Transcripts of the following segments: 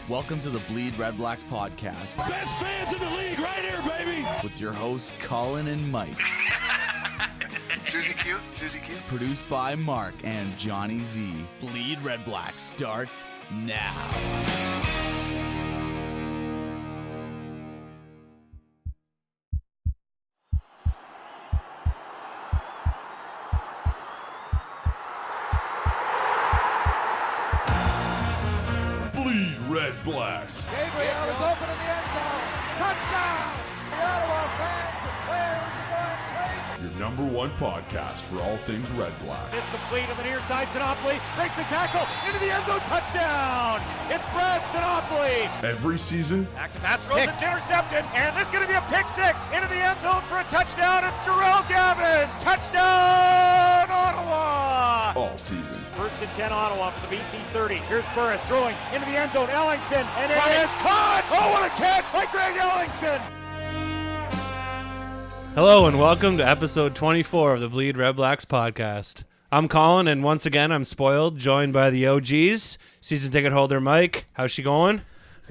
Welcome to the BleedRedBlacks podcast. Best fans in the league right here, baby! With your hosts, Colin and Mike. Susie Q. Produced by Mark and Johnny Z. BleedRedBlacks starts now. BleedRedBlacks. Gabriel is open in the end zone. Touchdown! The Ottawa fans and players are going crazy. Your number one podcast for all things Red Black. It's complete on the near side. Sinopoli makes the tackle into the end zone. Touchdown! It's Brad Sinopoli. Every season, Back to pass throws. It's intercepted. And this is going to be a pick six into the end zone for a touchdown. It's Jarrell Gavins. Touchdown, Ottawa! all season. First and 10 Ottawa for the BC 30. Here's Burris throwing into the end zone. Ellingson. And it is caught. Oh, what a catch by Greg Ellingson. Hello and welcome to episode 24 of the BleedRedBlacks podcast. I'm Colin, and once again I'm spoiled, joined by the OGs. Season ticket holder Mike. How's she going?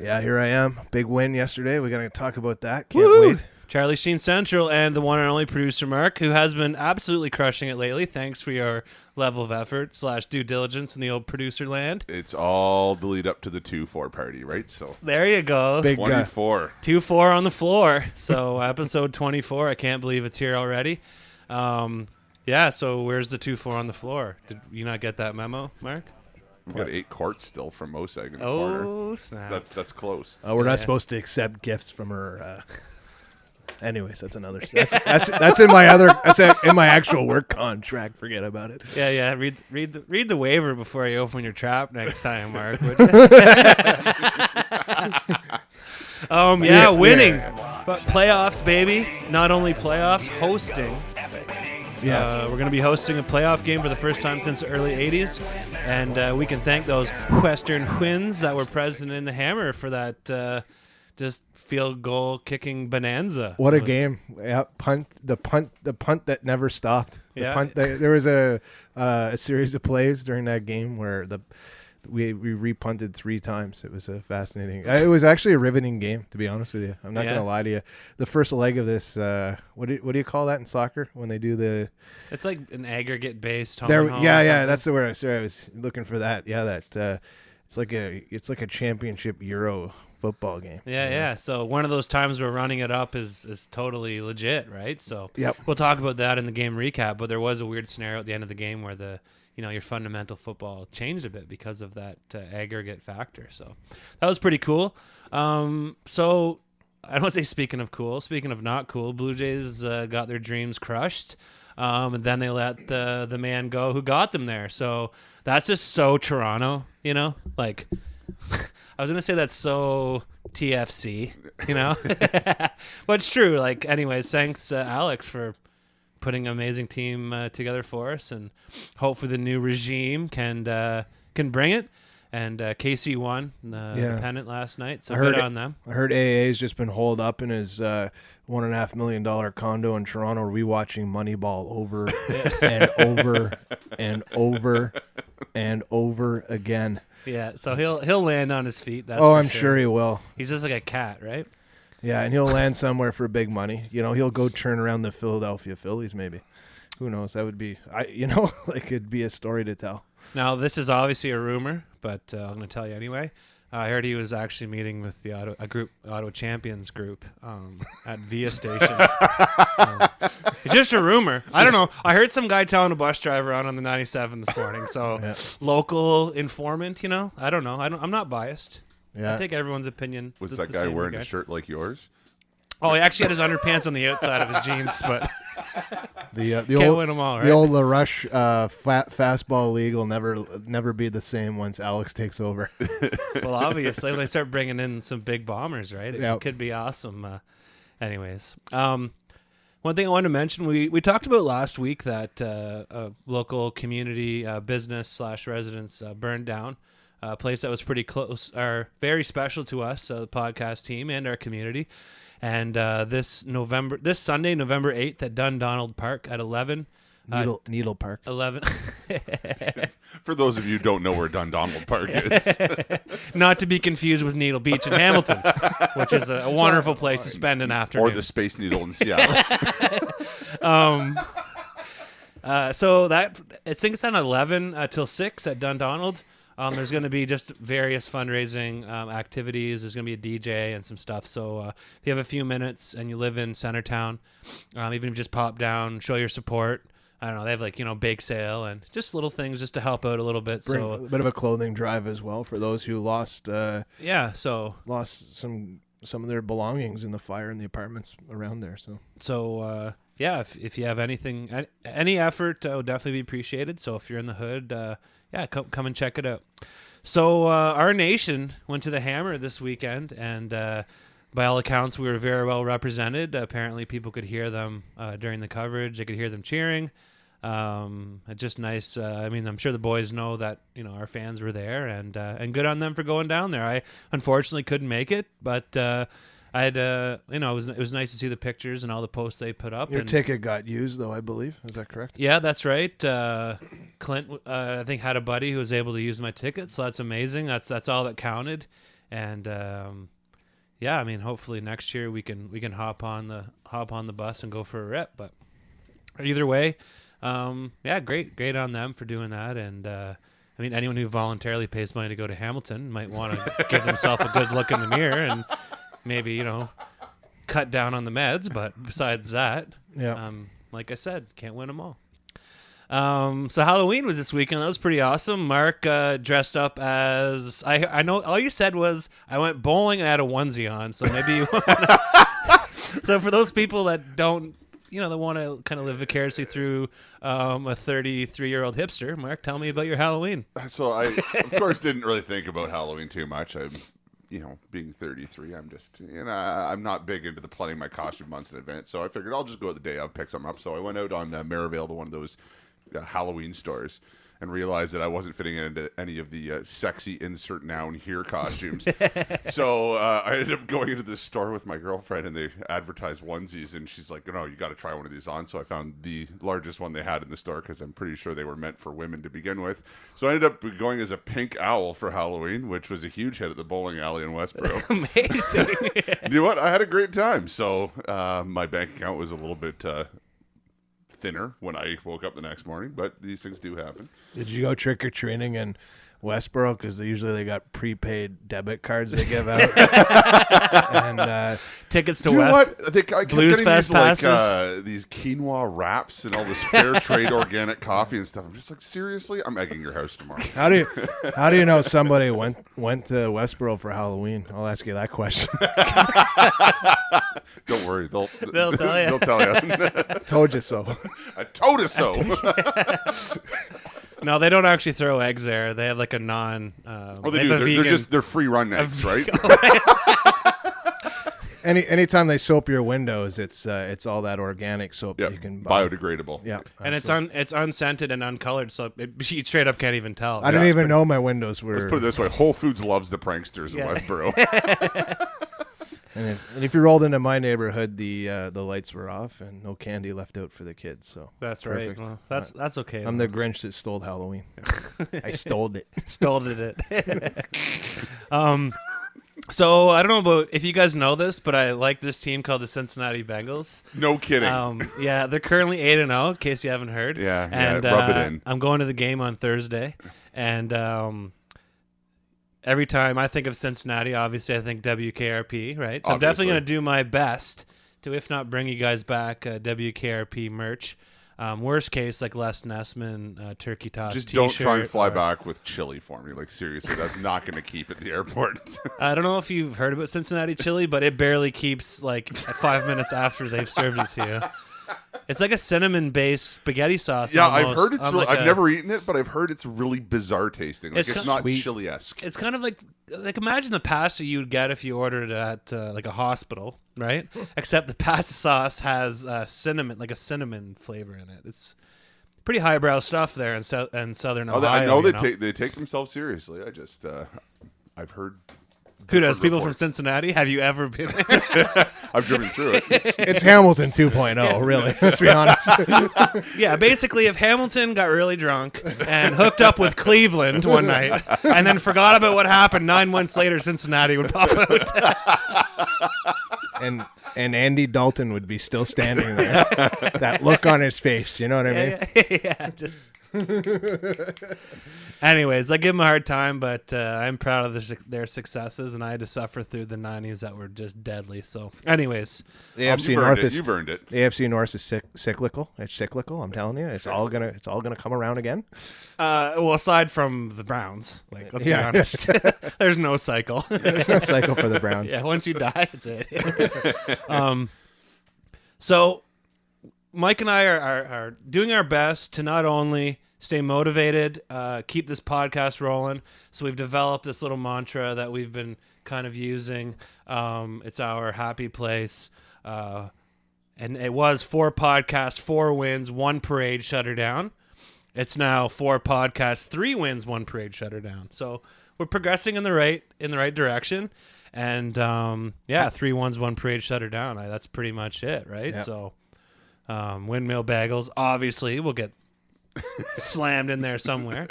Yeah, here I am. Big win yesterday. We're going to talk about that. Can't Woo! wait. Charlie Sheen Central and the one and only producer Mark, who has been absolutely crushing it lately. Thanks for your level of effort / due diligence in the old producer land. It's all the lead up to the 2-4 party, right? So There you go. Big 24. 2-4 on the floor. So episode 24. I can't believe it's here already. Yeah, so where's the 2-4 on the floor? Did you not get that memo, Mark? We've got 8 courts still from Mosag in the corner. Oh, snap. That's close. We're Yeah. not supposed to accept gifts from her. Anyways, that's another. That's in my other. That's in my actual work contract. Forget about it. Yeah. Read the waiver before you open your trap next time, Mark. Would you? Winning, but playoffs, baby. Not only playoffs, hosting. Yes. We're going to be hosting a playoff game for the first time since the early '80s, and we can thank those Western Twins that were present in the Hammer for that just field goal kicking bonanza. What a game! Yeah, the punt that never stopped. Yeah. There was a series of plays during that game where we repunted 3 times. It was a fascinating. It was actually a riveting game, to be honest with you. I'm not Yeah. gonna lie to you. The first leg of this, what do you call that in soccer when they do the? It's like an aggregate based home. There, and home yeah, or yeah. something. That's the word. I was looking for that. Yeah, that it's like a championship Euro football game. Yeah. So one of those times where running it up is totally legit, right? So Yep. we'll talk about that in the game recap. But there was a weird scenario at the end of the game where your fundamental football changed a bit because of that aggregate factor. So that was pretty cool. So I don't want to say speaking of not cool, Blue Jays got their dreams crushed. And then they let the man go who got them there. So that's just so Toronto, like I was going to say that's so TFC, but it's true. Like, anyways, thanks Alex for putting an amazing team together for us, and hopefully the new regime can bring it. And KC won the pennant last night, so good on them. I heard AA's just been holed up in his $1.5 million condo in Toronto, rewatching Moneyball over and over and over and over again. Yeah, so he'll land on his feet. That's I'm sure he will. He's just like a cat, right? Yeah, and he'll land somewhere for big money. He'll go turn around the Philadelphia Phillies, maybe. Who knows? That would be, like it'd be a story to tell. Now, this is obviously a rumor, but I'm going to tell you anyway. I heard he was actually meeting with the Ottawa Champions group at Via Station. It's just a rumor. I don't know. I heard some guy telling a bus driver on the 97 this morning. So local informant, I don't know. I'm not biased. Yeah. I take everyone's opinion. Was the that guy same wearing regard. a shirt like yours? Oh, he actually had his underpants on the outside of his jeans, but The can't old win them all, right? the old LaRush fastball league will never be the same once Alex takes over. Well, obviously, when they start bringing in some big bombers, right? It Yep. could be awesome. Anyways, one thing I wanted to mention, we talked about last week that a local community business / residence burned down. A place that was pretty close, or very special to us, the podcast team and our community. And this Sunday, November 8th at Dundonald Park at 11, Needle Park. 11. For those of you who don't know where Dundonald Park is. Not to be confused with Needle Beach in Hamilton, which is a wonderful place to spend an afternoon. Or the Space Needle in Seattle. So that I think it's on 11 till 6 at Dundonald. There's going to be just various fundraising activities. There's going to be a DJ and some stuff. So if you have a few minutes and you live in Centertown, even if you just pop down, show your support. I don't know. They have like, bake sale and just little things just to help out a little bit. Bring So a bit of a clothing drive as well for those who lost lost some of their belongings in the fire in the apartments around there. So if you have anything, any effort would definitely be appreciated. So if you're in the hood, come and check it out. So our nation went to the Hammer this weekend, and by all accounts, we were very well represented. Apparently, people could hear them during the coverage. They could hear them cheering. Just nice. I'm sure the boys know that our fans were there, and good on them for going down there. I unfortunately couldn't make it, but I had it was nice to see the pictures and all the posts they put up. Your ticket got used, though, I believe. Is that correct? Yeah, that's right. Clint, I think, had a buddy who was able to use my ticket, so that's amazing. That's all that counted, and hopefully next year we can hop on the bus and go for a rip. But either way, great on them for doing that. And anyone who voluntarily pays money to go to Hamilton might want to give themselves a good look in the mirror and maybe cut down on the meds. But besides that, like I said, can't win them all. So Halloween was this weekend. That was pretty awesome. Mark dressed up as I know all you said was I went bowling and I had a onesie on. So maybe you so for those people that don't that want to kind of live vicariously through a 33-year-old hipster, Mark, tell me about your Halloween. So I of course didn't really think about Halloween too much. I'm being 33, I'm just, I'm not big into the planning my costume months in advance. So I figured I'll just go the day of, pick something up. So I went out on Maryvale to one of those Halloween stores and realized that I wasn't fitting into any of the sexy insert noun here costumes. So I ended up going into this store with my girlfriend, and they advertised onesies, and she's like, no, you got to try one of these on. So I found the largest one they had in the store because I'm pretty sure they were meant for women to begin with. So I ended up going as a pink owl for Halloween, which was a huge hit at the bowling alley in Westboro. Amazing. You know what? I had a great time. So my bank account was a little bit thinner when I woke up the next morning, but these things do happen. Did you go trick-or-treating in Westboro? Because they got prepaid debit cards they give out. And tickets to you know West. what? I kept Blues getting Fest passes. these quinua wraps and all this fair trade organic coffee and stuff. I'm just like, seriously? I'm egging your house tomorrow. how do you know somebody went to Westboro for Halloween? I'll ask you that question. Don't worry. They'll tell you. They'll tell you. Told you so. I told you so. No, they don't actually throw eggs there. They have like a non. Oh, they do. They're free run eggs, right? Anytime they soap your windows, it's all that organic soap that you can buy. Biodegradable. Yeah, And it's unscented and uncolored, so you straight up can't even tell. I didn't even know my windows were. Let's put it this way: Whole Foods loves the pranksters in Westboro. And if you rolled into my neighborhood, the lights were off and no candy left out for the kids. So That's perfect. right. Well, that's okay. I'm the Grinch that stole Halloween. I stole it. Stole it. So I don't know about if you guys know this, but I like this team called the Cincinnati Bengals. No kidding. Yeah, they're currently 8-0. In case you haven't heard. Yeah, rub it in. I'm going to the game on Thursday, and every time I think of Cincinnati, obviously I think WKRP, right? So I'm definitely going to do my best to, if not bring you guys back WKRP merch. Worst case, like Les Nessman Turkey Toss Just t-shirt. don't try and fly back with chili for me. Like, seriously, that's not going to keep at the airport. I don't know if you've heard about Cincinnati chili, but it barely keeps like 5 minutes after they've served it to you. It's like a cinnamon-based spaghetti sauce. Yeah, almost, I've heard it's really, like I've never eaten it, but I've heard it's really bizarre tasting. Like, it's not chili-esque. It's kind of like imagine the pasta you'd get if you ordered it at like a hospital, right? Except the pasta sauce has cinnamon, like a cinnamon flavor in it. It's pretty highbrow stuff there in Southern Ohio. I know they take themselves seriously. I just I've heard. Who does? People from Cincinnati? Have you ever been there? I've driven through it. It's Hamilton 2.0, really. Let's be honest. Yeah, basically, if Hamilton got really drunk and hooked up with Cleveland one night and then forgot about what happened 9 months later, Cincinnati would pop out. and Andy Dalton would be still standing there. That look on his face, you know what I mean? Yeah, just. Anyways, I give them a hard time, but I'm proud of their successes, and I had to suffer through the 90s that were just deadly. So, anyways, The AFC North is You've earned it. The AFC North is cyclical. It's cyclical. I'm telling you, it's all gonna come around again. well, aside from the Browns, like let's be honest, there's no cycle. There's no cycle for the Browns. Yeah, once you die, it's it. So Mike and I are doing our best to not only stay motivated, keep this podcast rolling. So we've developed this little mantra that we've been kind of using. It's our happy place. And it was 4 podcasts, 4 wins, 1 parade, shut her down. It's now 4 podcasts, 3 wins, 1 parade, shut her down. So we're progressing in the right direction. And 3 wins, 1 parade, shut her down. That's pretty much it, right? Yep. So windmill bagels, obviously, will get slammed in there somewhere.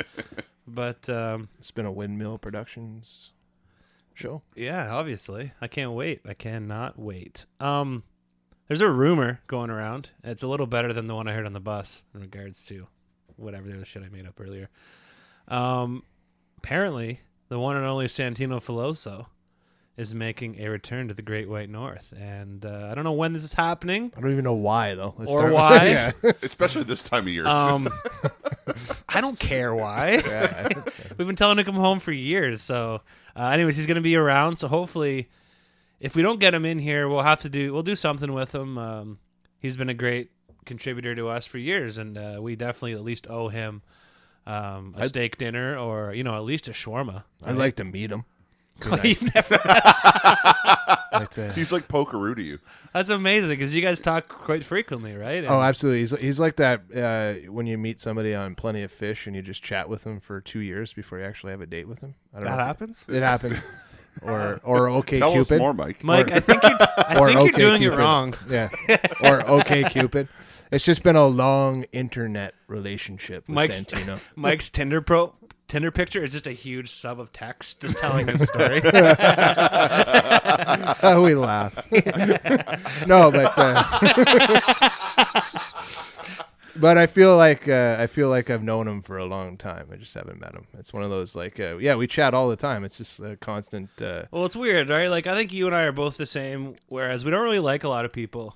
But It's been a Windmill Productions show. yeah, obviously. I can't wait. I cannot wait. There's a rumor going around. It's a little better than the one I heard on the bus in regards to whatever the other shit I made up earlier. Apparently, the one and only Santino Filoso is making a return to the Great White North. And I don't know when this is happening. I don't even know why though. Why. Yeah. Especially this time of year. I don't care why. We've been telling him to come home for years. So anyways, he's going to be around. So hopefully, if we don't get him in here, we'll do something with him. He's been a great contributor to us for years, and we definitely at least owe him a steak dinner or, at least a shawarma. I'd like to meet him. You've never He's like Pokeroo to you. That's amazing because you guys talk quite frequently, right? Oh, absolutely. He's like that when you meet somebody on Plenty of Fish and you just chat with them for 2 years before you actually have a date with them. I don't know. Happens? It happens. Or OK Tell Cupid. us more, Mike. Mike, I think you're doing it wrong. Yeah. Or OK Cupid. It's just been a long internet relationship with Santino. Mike's Tinder picture is just a huge sub of text just telling his story. We laugh. No, but I feel like I've known him for a long time. I just haven't met him. It's one of those we chat all the time. It's just a constant. Well, it's weird, right? Like I think you and I are both the same. Whereas we don't really like a lot of people,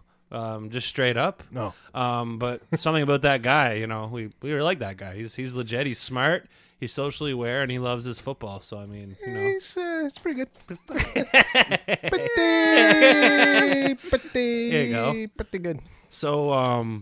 just straight up. No. But something about that guy, we really like that guy. He's legit. He's smart. He's socially aware, and he loves his football. So I mean, it's pretty good. There you go. Pretty good. So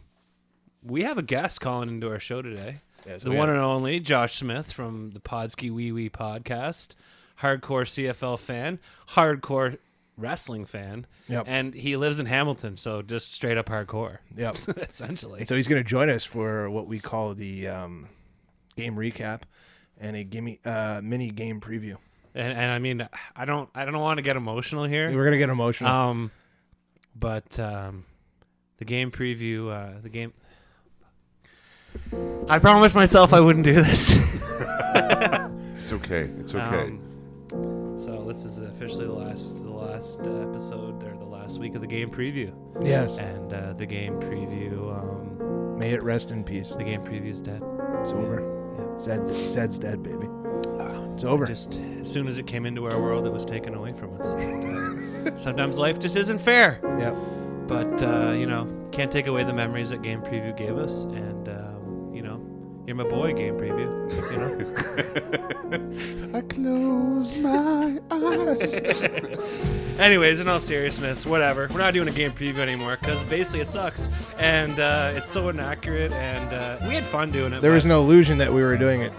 we have a guest calling into our show today. Yes, the one and only Josh Smith from the Podski Wee Wee podcast, hardcore CFL fan, hardcore wrestling fan, and he lives in Hamilton, so just straight up hardcore. Yep, essentially. And so he's going to join us for what we call the game recap and a mini game preview. And I mean, I don't want to get emotional here. We're going to get emotional. But the game preview, the game. I promised myself I wouldn't do this. It's okay. It's okay. So this is officially the last episode or the last week of the game preview. Yes. And the game preview. May it rest in peace. The game preview is dead. It's over. Yeah. Zed's dead, baby. It's over. Just as soon as it came into our world, it was taken away from us. And, sometimes life just isn't fair. Yep. But can't take away the memories that game preview gave us, and you're my boy, game preview. I close my eyes. Anyways, in all seriousness, whatever. We're not doing a game preview anymore because basically it sucks, and it's so inaccurate, and we had fun doing it. There was no illusion that we were doing it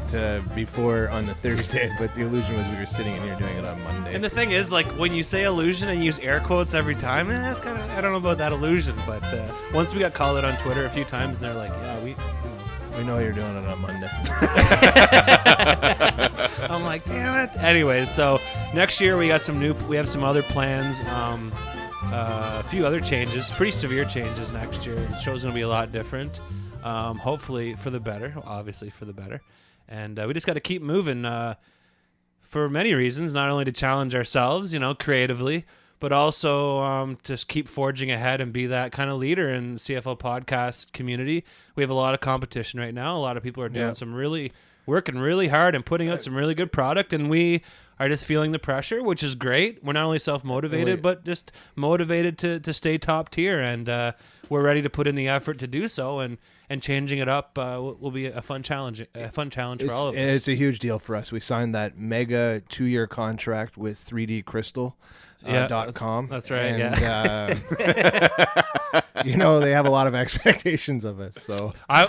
before on the Thursday, but the illusion was we were sitting in here doing it on Monday. And the thing is, like, when you say illusion and use air quotes every time, that's kind of, I don't know about that illusion, but once we got called out on Twitter a few times, and they're like, yeah, we know you're doing it on Monday. I'm like, damn it. Anyways, so next year we have some other plans. a few other changes, pretty severe changes next year. The show's going to be a lot different. Hopefully for the better, obviously for the better. And we just got to keep moving for many reasons, not only to challenge ourselves, creatively, but also just keep forging ahead and be that kind of leader in the CFL podcast community. We have a lot of competition right now. A lot of people are doing working really hard and putting out some really good product, and we are just feeling the pressure, which is great. We're not only self-motivated, but just motivated to stay top tier, and we're ready to put in the effort to do so, and changing it up will be a fun challenge for all of us. It's a huge deal for us. We signed that mega 2-year contract with 3DCrystal. .com. That's right. And, they have a lot of expectations of us. So and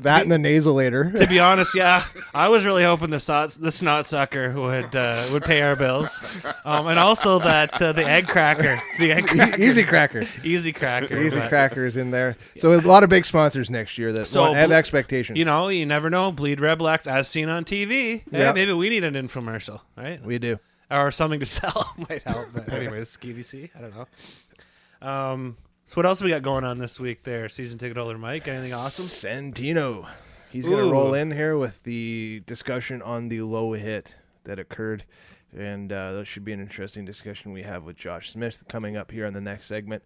the nasolator. To be honest, I was really hoping the snot sucker would pay our bills, and also that the egg cracker, Easy Cracker is in there. So a lot of big sponsors next year that have expectations. You never know. Bleed-Red-Blacks as seen on TV. Hey, maybe we need an infomercial, right? We do. Or something to sell might help. But anyways, QVC, I don't know. So what else we got going on this week there? Season ticket holder Mike, anything awesome? Santino. He's going to roll in here with the discussion on the low hit that occurred. And that should be an interesting discussion we have with Josh Smith coming up here in the next segment.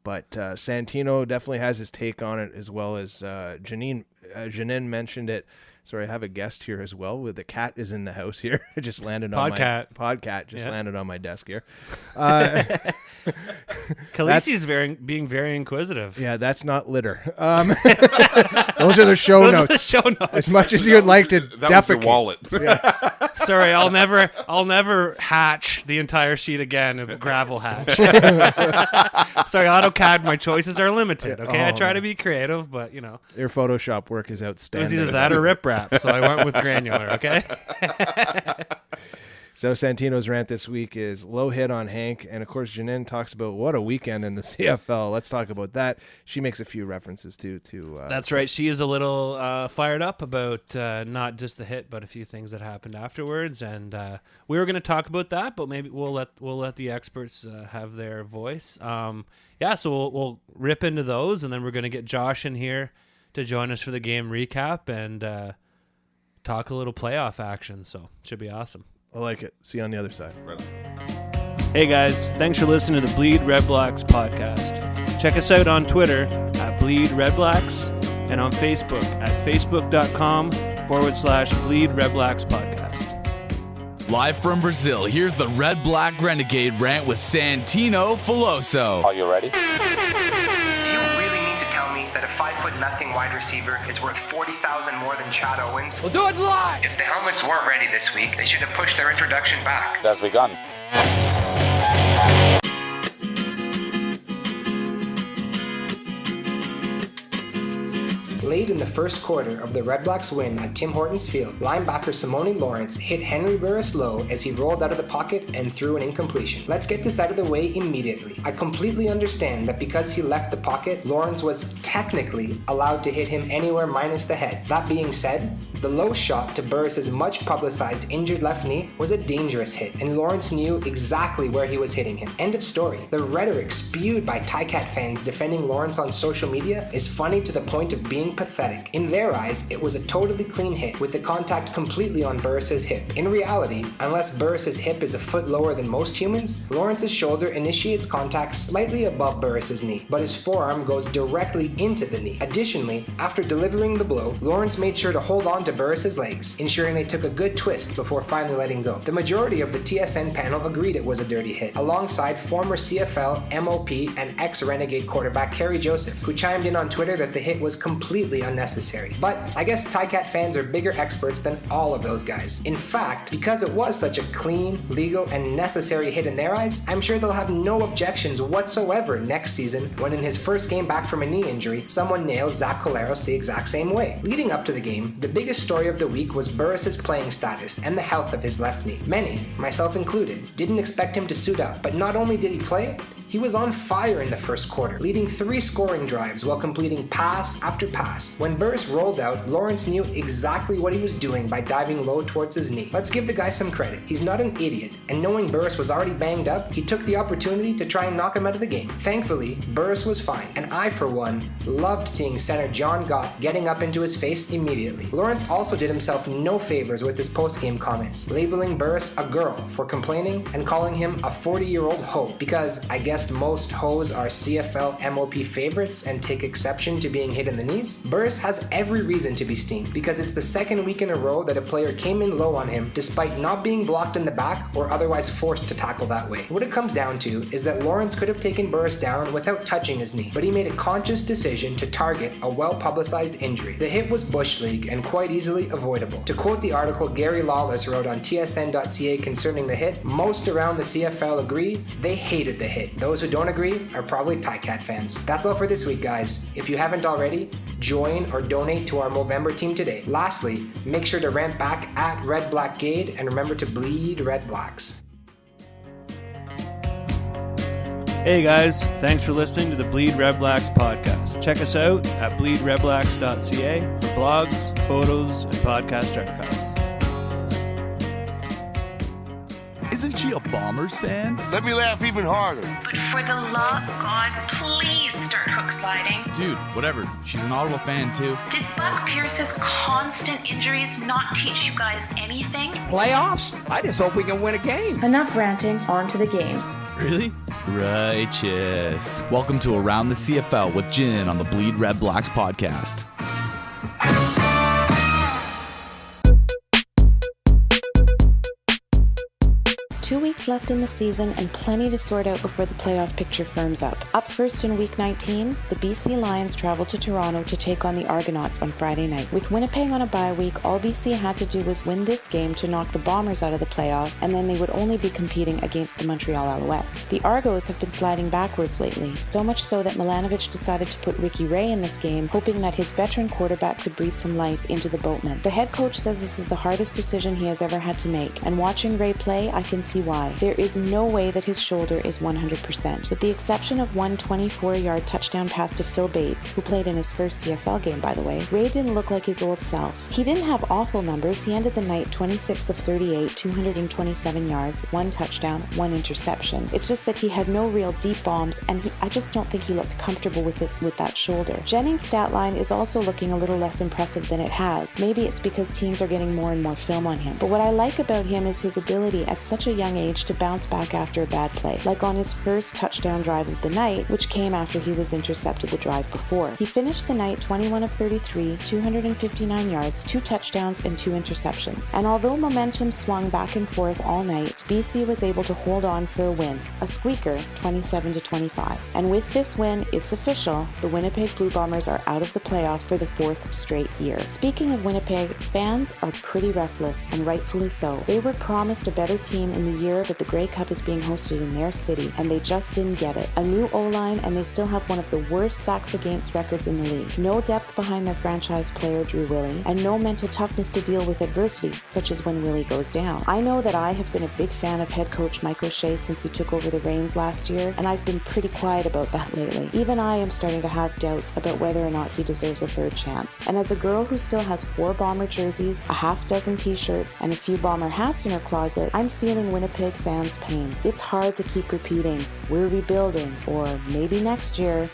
But Santino definitely has his take on it, as well as Janine mentioned it. Sorry, I have a guest here as well. The cat is in the house here. It just landed on landed on my desk here. Khaleesi's being very inquisitive. Yeah, that's not litter. Those are the show notes. As much as you'd like to that defecate. was your wallet. Yeah. Sorry, I'll never hatch the entire sheet again of gravel hatch. Sorry, AutoCAD, my choices are limited. Okay, I try to be creative, but Your Photoshop work is it outstanding. was either that or rip wrap, so I went with granular. Okay. So Santino's rant this week is low hit on Hank, and of course Janine talks about what a weekend in the CFL. Let's talk about that. She makes a few references to. That's right. She is a little fired up about not just the hit, but a few things that happened afterwards, and we were going to talk about that, but maybe we'll let the experts have their voice. So we'll rip into those, and then we're going to get Josh in here to join us for the game recap and talk a little playoff action. So should be awesome. I like it. See you on the other side. Right. Hey guys, thanks for listening to the Bleed Red Blacks podcast. Check us out on Twitter at Bleed Red Blacks and on Facebook at facebook.com/Bleed Red Blacks podcast. Live from Brazil, here's the Red Black Renegade rant with Santino Filoso. Are you ready? Do you really mean to tell me that a 5'0" wide receiver is worth $40,000 more than Chad Owens? We'll do it live. If the helmets weren't ready this week, they should have pushed their introduction back. It has begun. Late in the first quarter of the Red Blacks win at Tim Hortons Field, linebacker Simone Lawrence hit Henry Burris low as he rolled out of the pocket and threw an incompletion. Let's get this out of the way immediately. I completely understand that because he left the pocket, Lawrence was technically allowed to hit him anywhere minus the head. That being said, the low shot to Burris's much publicized injured left knee was a dangerous hit, and Lawrence knew exactly where he was hitting him. End of story. The rhetoric spewed by Ticat fans defending Lawrence on social media is funny to the point of being pathetic. In their eyes, it was a totally clean hit, with the contact completely on Burris's hip. In reality, unless Burris's hip is a foot lower than most humans, Lawrence's shoulder initiates contact slightly above Burris's knee, but his forearm goes directly into the knee. Additionally, after delivering the blow, Lawrence made sure to hold on to Burris's legs, ensuring they took a good twist before finally letting go. The majority of the TSN panel agreed it was a dirty hit, alongside former CFL, MOP, and ex-Renegade quarterback Kerry Joseph, who chimed in on Twitter that the hit was completely unnecessary. But I guess Ticat fans are bigger experts than all of those guys. In fact, because it was such a clean, legal, and necessary hit in their eyes, I'm sure they'll have no objections whatsoever next season when in his first game back from a knee injury, someone nails Zach Collaros the exact same way. Leading up to the game, the biggest biggest story of the week was Burris's playing status and the health of his left knee. Many, myself included, didn't expect him to suit up, but not only did he play, he was on fire in the first quarter, leading 3 scoring drives while completing pass after pass. When Burris rolled out, Lawrence knew exactly what he was doing by diving low towards his knee. Let's give the guy some credit. He's not an idiot, and knowing Burris was already banged up, he took the opportunity to try and knock him out of the game. Thankfully, Burris was fine, and I, for one, loved seeing center John Gott getting up into his face immediately. Lawrence also did himself no favors with his post-game comments, labeling Burris a girl for complaining and calling him a 40-year-old hoe, because I guess most hoes are CFL MOP favorites and take exception to being hit in the knees. Burris has every reason to be steamed because it's the second week in a row that a player came in low on him despite not being blocked in the back or otherwise forced to tackle that way. What it comes down to is that Lawrence could have taken Burris down without touching his knee, but he made a conscious decision to target a well-publicized injury. The hit was Bush League and quite easily avoidable. To quote the article Gary Lawless wrote on tsn.ca concerning the hit, most around the CFL agree they hated the hit. Those who don't agree are probably Ticat fans. That's all for this week, guys. If you haven't already, join or donate to our Movember team today. Lastly, make sure to rant back at Red Black Gade and remember to bleed Red Blacks. Hey guys, thanks for listening to the Bleed Red Blacks podcast. Check us out at bleedredblacks.ca for blogs, photos, and podcast archives. Isn't she a Bombers fan? Let me laugh even harder. But for the love of God, please start hook sliding. Dude, whatever. She's an Ottawa fan too. Did Buck Pierce's constant injuries not teach you guys anything? Playoffs? I just hope we can win a game. Enough ranting, on to the games. Really? Righteous. Welcome to Around the CFL with Jin on the Bleed Red Blacks podcast. 2 weeks left in the season and plenty to sort out before the playoff picture firms up. Up first in Week 19, the BC Lions traveled to Toronto to take on the Argonauts on Friday night. With Winnipeg on a bye week, all BC had to do was win this game to knock the Bombers out of the playoffs, and then they would only be competing against the Montreal Alouettes. The Argos have been sliding backwards lately, so much so that Milanovic decided to put Ricky Ray in this game, hoping that his veteran quarterback could breathe some life into the boatman. The head coach says this is the hardest decision he has ever had to make, and watching Ray play, I can see why. There is no way that his shoulder is 100%. With the exception of one 24-yard touchdown pass to Phil Bates, who played in his first CFL game, by the way, Ray didn't look like his old self. He didn't have awful numbers. He ended the night 26 of 38, 227 yards, 1 touchdown, 1 interception. It's just that he had no real deep bombs, and I just don't think he looked comfortable with that shoulder. Jennings' stat line is also looking a little less impressive than it has. Maybe it's because teams are getting more and more film on him. But what I like about him is his ability at such a young age to bounce back after a bad play, like on his first touchdown drive of the night, which came after he was intercepted the drive before. He finished the night 21 of 33, 259 yards, 2 touchdowns, and 2 interceptions. And although momentum swung back and forth all night, BC was able to hold on for a win, a squeaker, 27-25. And with this win, it's official, the Winnipeg Blue Bombers are out of the playoffs for the 4th straight year. Speaking of Winnipeg, fans are pretty restless, and rightfully so. They were promised a better team in the year that the Grey Cup is being hosted in their city, and they just didn't get it. A new O-line, and they still have one of the worst sacks against records in the league. No depth behind their franchise player Drew Willie, and no mental toughness to deal with adversity, such as when Willie goes down. I know that I have been a big fan of head coach Mike O'Shea since he took over the reins last year, and I've been pretty quiet about that lately. Even I am starting to have doubts about whether or not he deserves a third chance. And as a girl who still has 4 Bomber jerseys, a half dozen t-shirts, and a few Bomber hats in her closet, I'm feeling Winnipeg fans' pain. It's hard to keep repeating, we're rebuilding, or maybe next year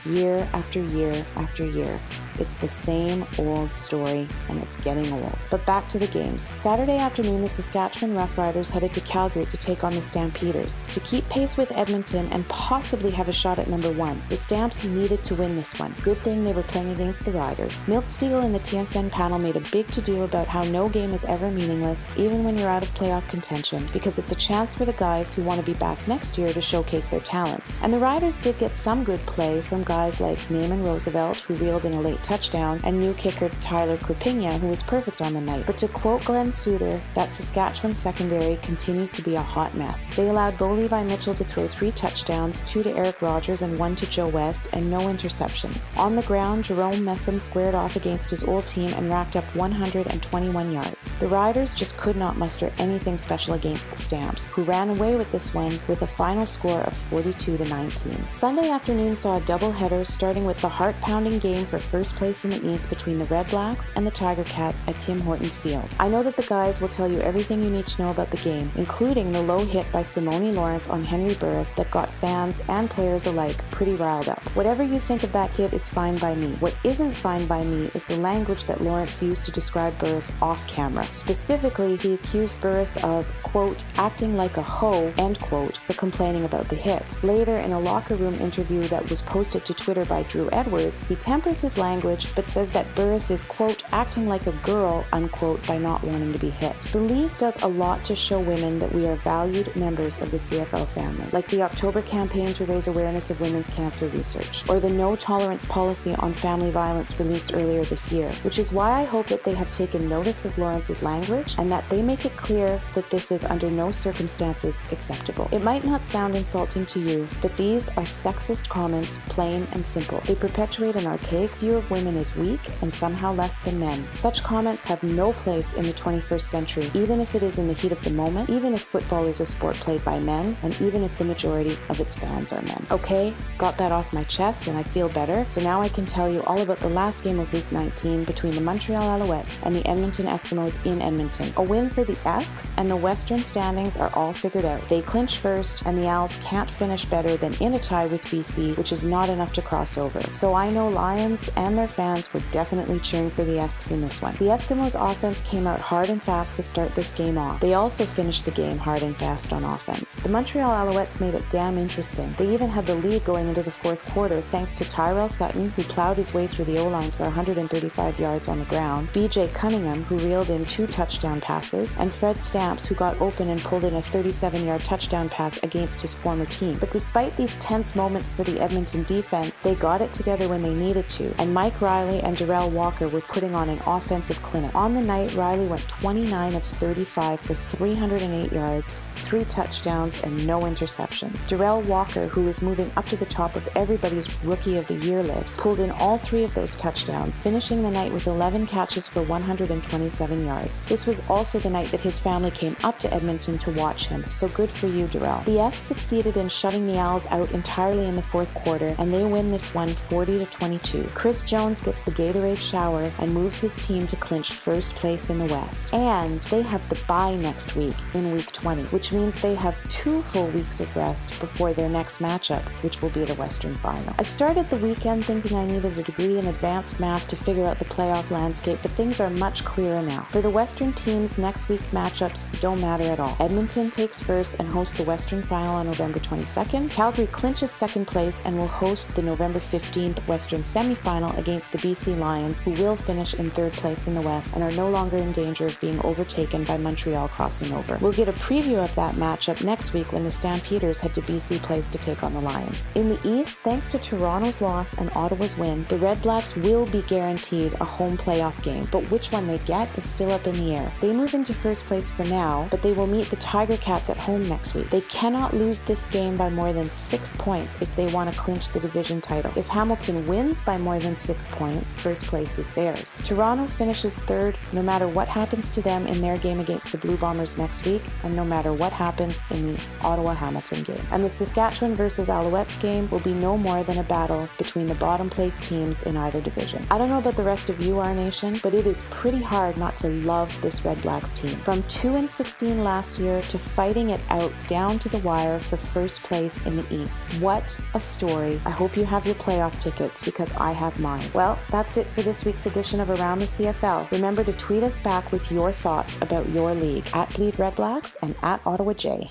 after year after year. It's the same old story, and it's getting old. But back to the games. Saturday afternoon, the Saskatchewan Roughriders headed to Calgary to take on the Stampeders. To keep pace with Edmonton and possibly have a shot at number 1, the Stamps needed to win this one. Good thing they were playing against the Riders. Milt Steele and the TSN panel made a big to-do about how no game is ever meaningless, even when you're out of playoff contention, because it's a chance chance for the guys who want to be back next year to showcase their talents. And the Riders did get some good play from guys like Naaman Roosevelt, who reeled in a late touchdown, and new kicker Tyler Krupinja, who was perfect on the night. But to quote Glenn Suter, that Saskatchewan secondary continues to be a hot mess. They allowed Bo Levi Mitchell to throw 3 touchdowns, 2 to Eric Rogers and 1 to Joe West, and no interceptions. On the ground, Jerome Messam squared off against his old team and racked up 121 yards. The Riders just could not muster anything special against the Stamps, who ran away with this one with a final score of 42-19. Sunday afternoon saw a doubleheader starting with the heart-pounding game for first place in the East between the Red Blacks and the Tiger Cats at Tim Hortons Field. I know that the guys will tell you everything you need to know about the game, including the low hit by Simone Lawrence on Henry Burris that got fans and players alike pretty riled up. Whatever you think of that hit is fine by me. What isn't fine by me is the language that Lawrence used to describe Burris off camera. Specifically, he accused Burris of, quote, acting like a hoe, end quote, for complaining about the hit. Later, in a locker room interview that was posted to Twitter by Drew Edwards, he tempers his language but says that Burris is, quote, acting like a girl, unquote, by not wanting to be hit. The league does a lot to show women that we are valued members of the CFL family, like the October campaign to raise awareness of women's cancer research, or the no tolerance policy on family violence released earlier this year, which is why I hope that they have taken notice of Lawrence's language and that they make it clear that this is under no circumstances acceptable. It might not sound insulting to you, but these are sexist comments, plain and simple. They perpetuate an archaic view of women as weak and somehow less than men. Such comments have no place in the 21st century, even if it is in the heat of the moment, even if football is a sport played by men, and even if the majority of its fans are men. Okay, got that off my chest and I feel better, so now I can tell you all about the last game of Week 19 between the Montreal Alouettes and the Edmonton Eskimos in Edmonton. A win for the Esks, and the Western standings are all figured out. They clinch first, and the Owls can't finish better than in a tie with BC, which is not enough to cross over. So I know Lions and their fans were definitely cheering for the Esks in this one. The Eskimos offense came out hard and fast to start this game off. They also finished the game hard and fast on offense. The Montreal Alouettes made it damn interesting. They even had the lead going into the fourth quarter thanks to Tyrell Sutton, who plowed his way through the O-line for 135 yards on the ground, BJ Cunningham, who reeled in 2 touchdown passes, and Fred Stamps, who got open and pulled in a 37-yard touchdown pass against his former team. But despite these tense moments for the Edmonton defense, they got it together when they needed to, and Mike Riley and Darrell Walker were putting on an offensive clinic. On the night, Riley went 29 of 35 for 308 yards, 3 touchdowns, and no interceptions. Darrell Walker, who is moving up to the top of everybody's Rookie of the Year list, pulled in all 3 of those touchdowns, finishing the night with 11 catches for 127 yards. This was also the night that his family came up to Edmonton to watch him, so good for you, Darrell. The S succeeded in shutting the Owls out entirely in the fourth quarter, and they win this one 40-22. Chris Jones gets the Gatorade shower and moves his team to clinch first place in the West. And they have the bye next week in Week 20, which means they have 2 full weeks of rest before their next matchup, which will be the Western Final. I started the weekend thinking I needed a degree in advanced math to figure out the playoff landscape, but things are much clearer now. For the Western teams, next week's matchups don't matter at all. Edmonton takes first and hosts the Western Final on November 22nd. Calgary clinches second place and will host the November 15th Western semifinal against the BC Lions, who will finish in third place in the West and are no longer in danger of being overtaken by Montreal crossing over. We'll get a preview of that matchup next week when the Stampeders head to BC Place to take on the Lions. In the East, thanks to Toronto's loss and Ottawa's win, the Red Blacks will be guaranteed a home playoff game, but which one they get is still up in the air. They move into first place for now, but they will meet the Tiger Cats at home next week. They cannot lose this game by more than 6 points if they want to clinch the division title. If Hamilton wins by more than 6 points, first place is theirs. Toronto finishes third no matter what happens to them in their game against the Blue Bombers next week, and no matter what happens in the Ottawa-Hamilton game. And the Saskatchewan versus Alouettes game will be no more than a battle between the bottom place teams in either division. I don't know about the rest of you, our nation, but it is pretty hard not to love this Red Blacks team. From 2-16 last year to fighting it out down to the wire for first place in the East. What a story. I hope you have your playoff tickets because I have mine. Well, that's it for this week's edition of Around the CFL. Remember to tweet us back with your thoughts about your league at BleedRedBlacks and at Ottawa J.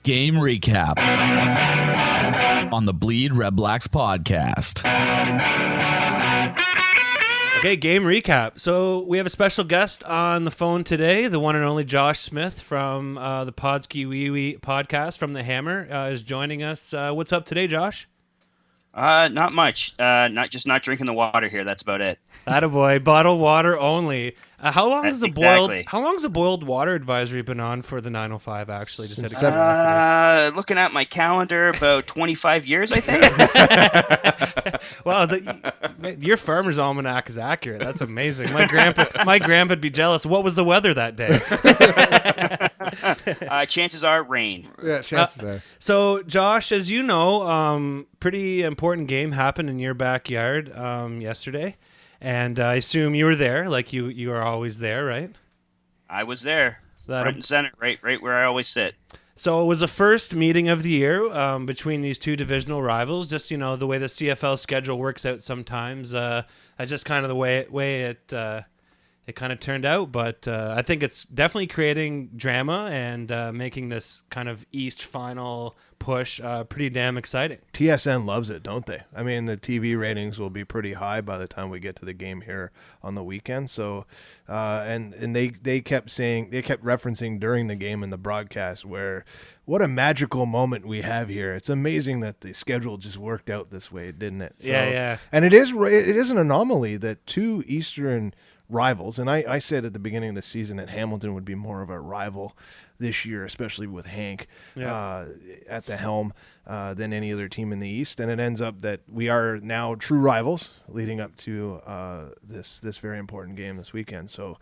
Game recap on the Bleed Red Blacks podcast. Okay, game recap. So we have a special guest on the phone today. The one and only Josh Smith from the Podski Wee Wee podcast from the Hammer is joining us. What's up today, Josh? Not much. Not drinking the water here. That's about it. Attaboy. Bottled water only. How long has the boiled water advisory been on for the 905? Actually, just out of curiosity. Looking at my calendar, about 25 years, I think. Wow, your farmer's almanac is accurate. That's amazing. My grandpa'd be jealous. What was the weather that day? Chances are rain. Yeah, chances are. So, Josh, as you know, pretty important game happened in your backyard yesterday. And I assume you were there, like you are always there, right? I was there, front and center, right where I always sit. So it was the first meeting of the year between these two divisional rivals. Just, you know, the way the CFL schedule works out sometimes. That's just kind of the way it kind of turned out. But I think it's definitely creating drama and making this kind of East final push pretty damn exciting. TSN loves it, don't they? I mean, the TV ratings will be pretty high by the time we get to the game here on the weekend. So, and they kept referencing during the game in the broadcast what a magical moment we have here. It's amazing that the schedule just worked out this way, didn't it? So, yeah. And it is an anomaly that two Eastern rivals, and I said at the beginning of the season that Hamilton would be more of a rival this year, especially with Hank at the helm than any other team in the East, and it ends up that we are now true rivals leading up to this very important game this weekend. So,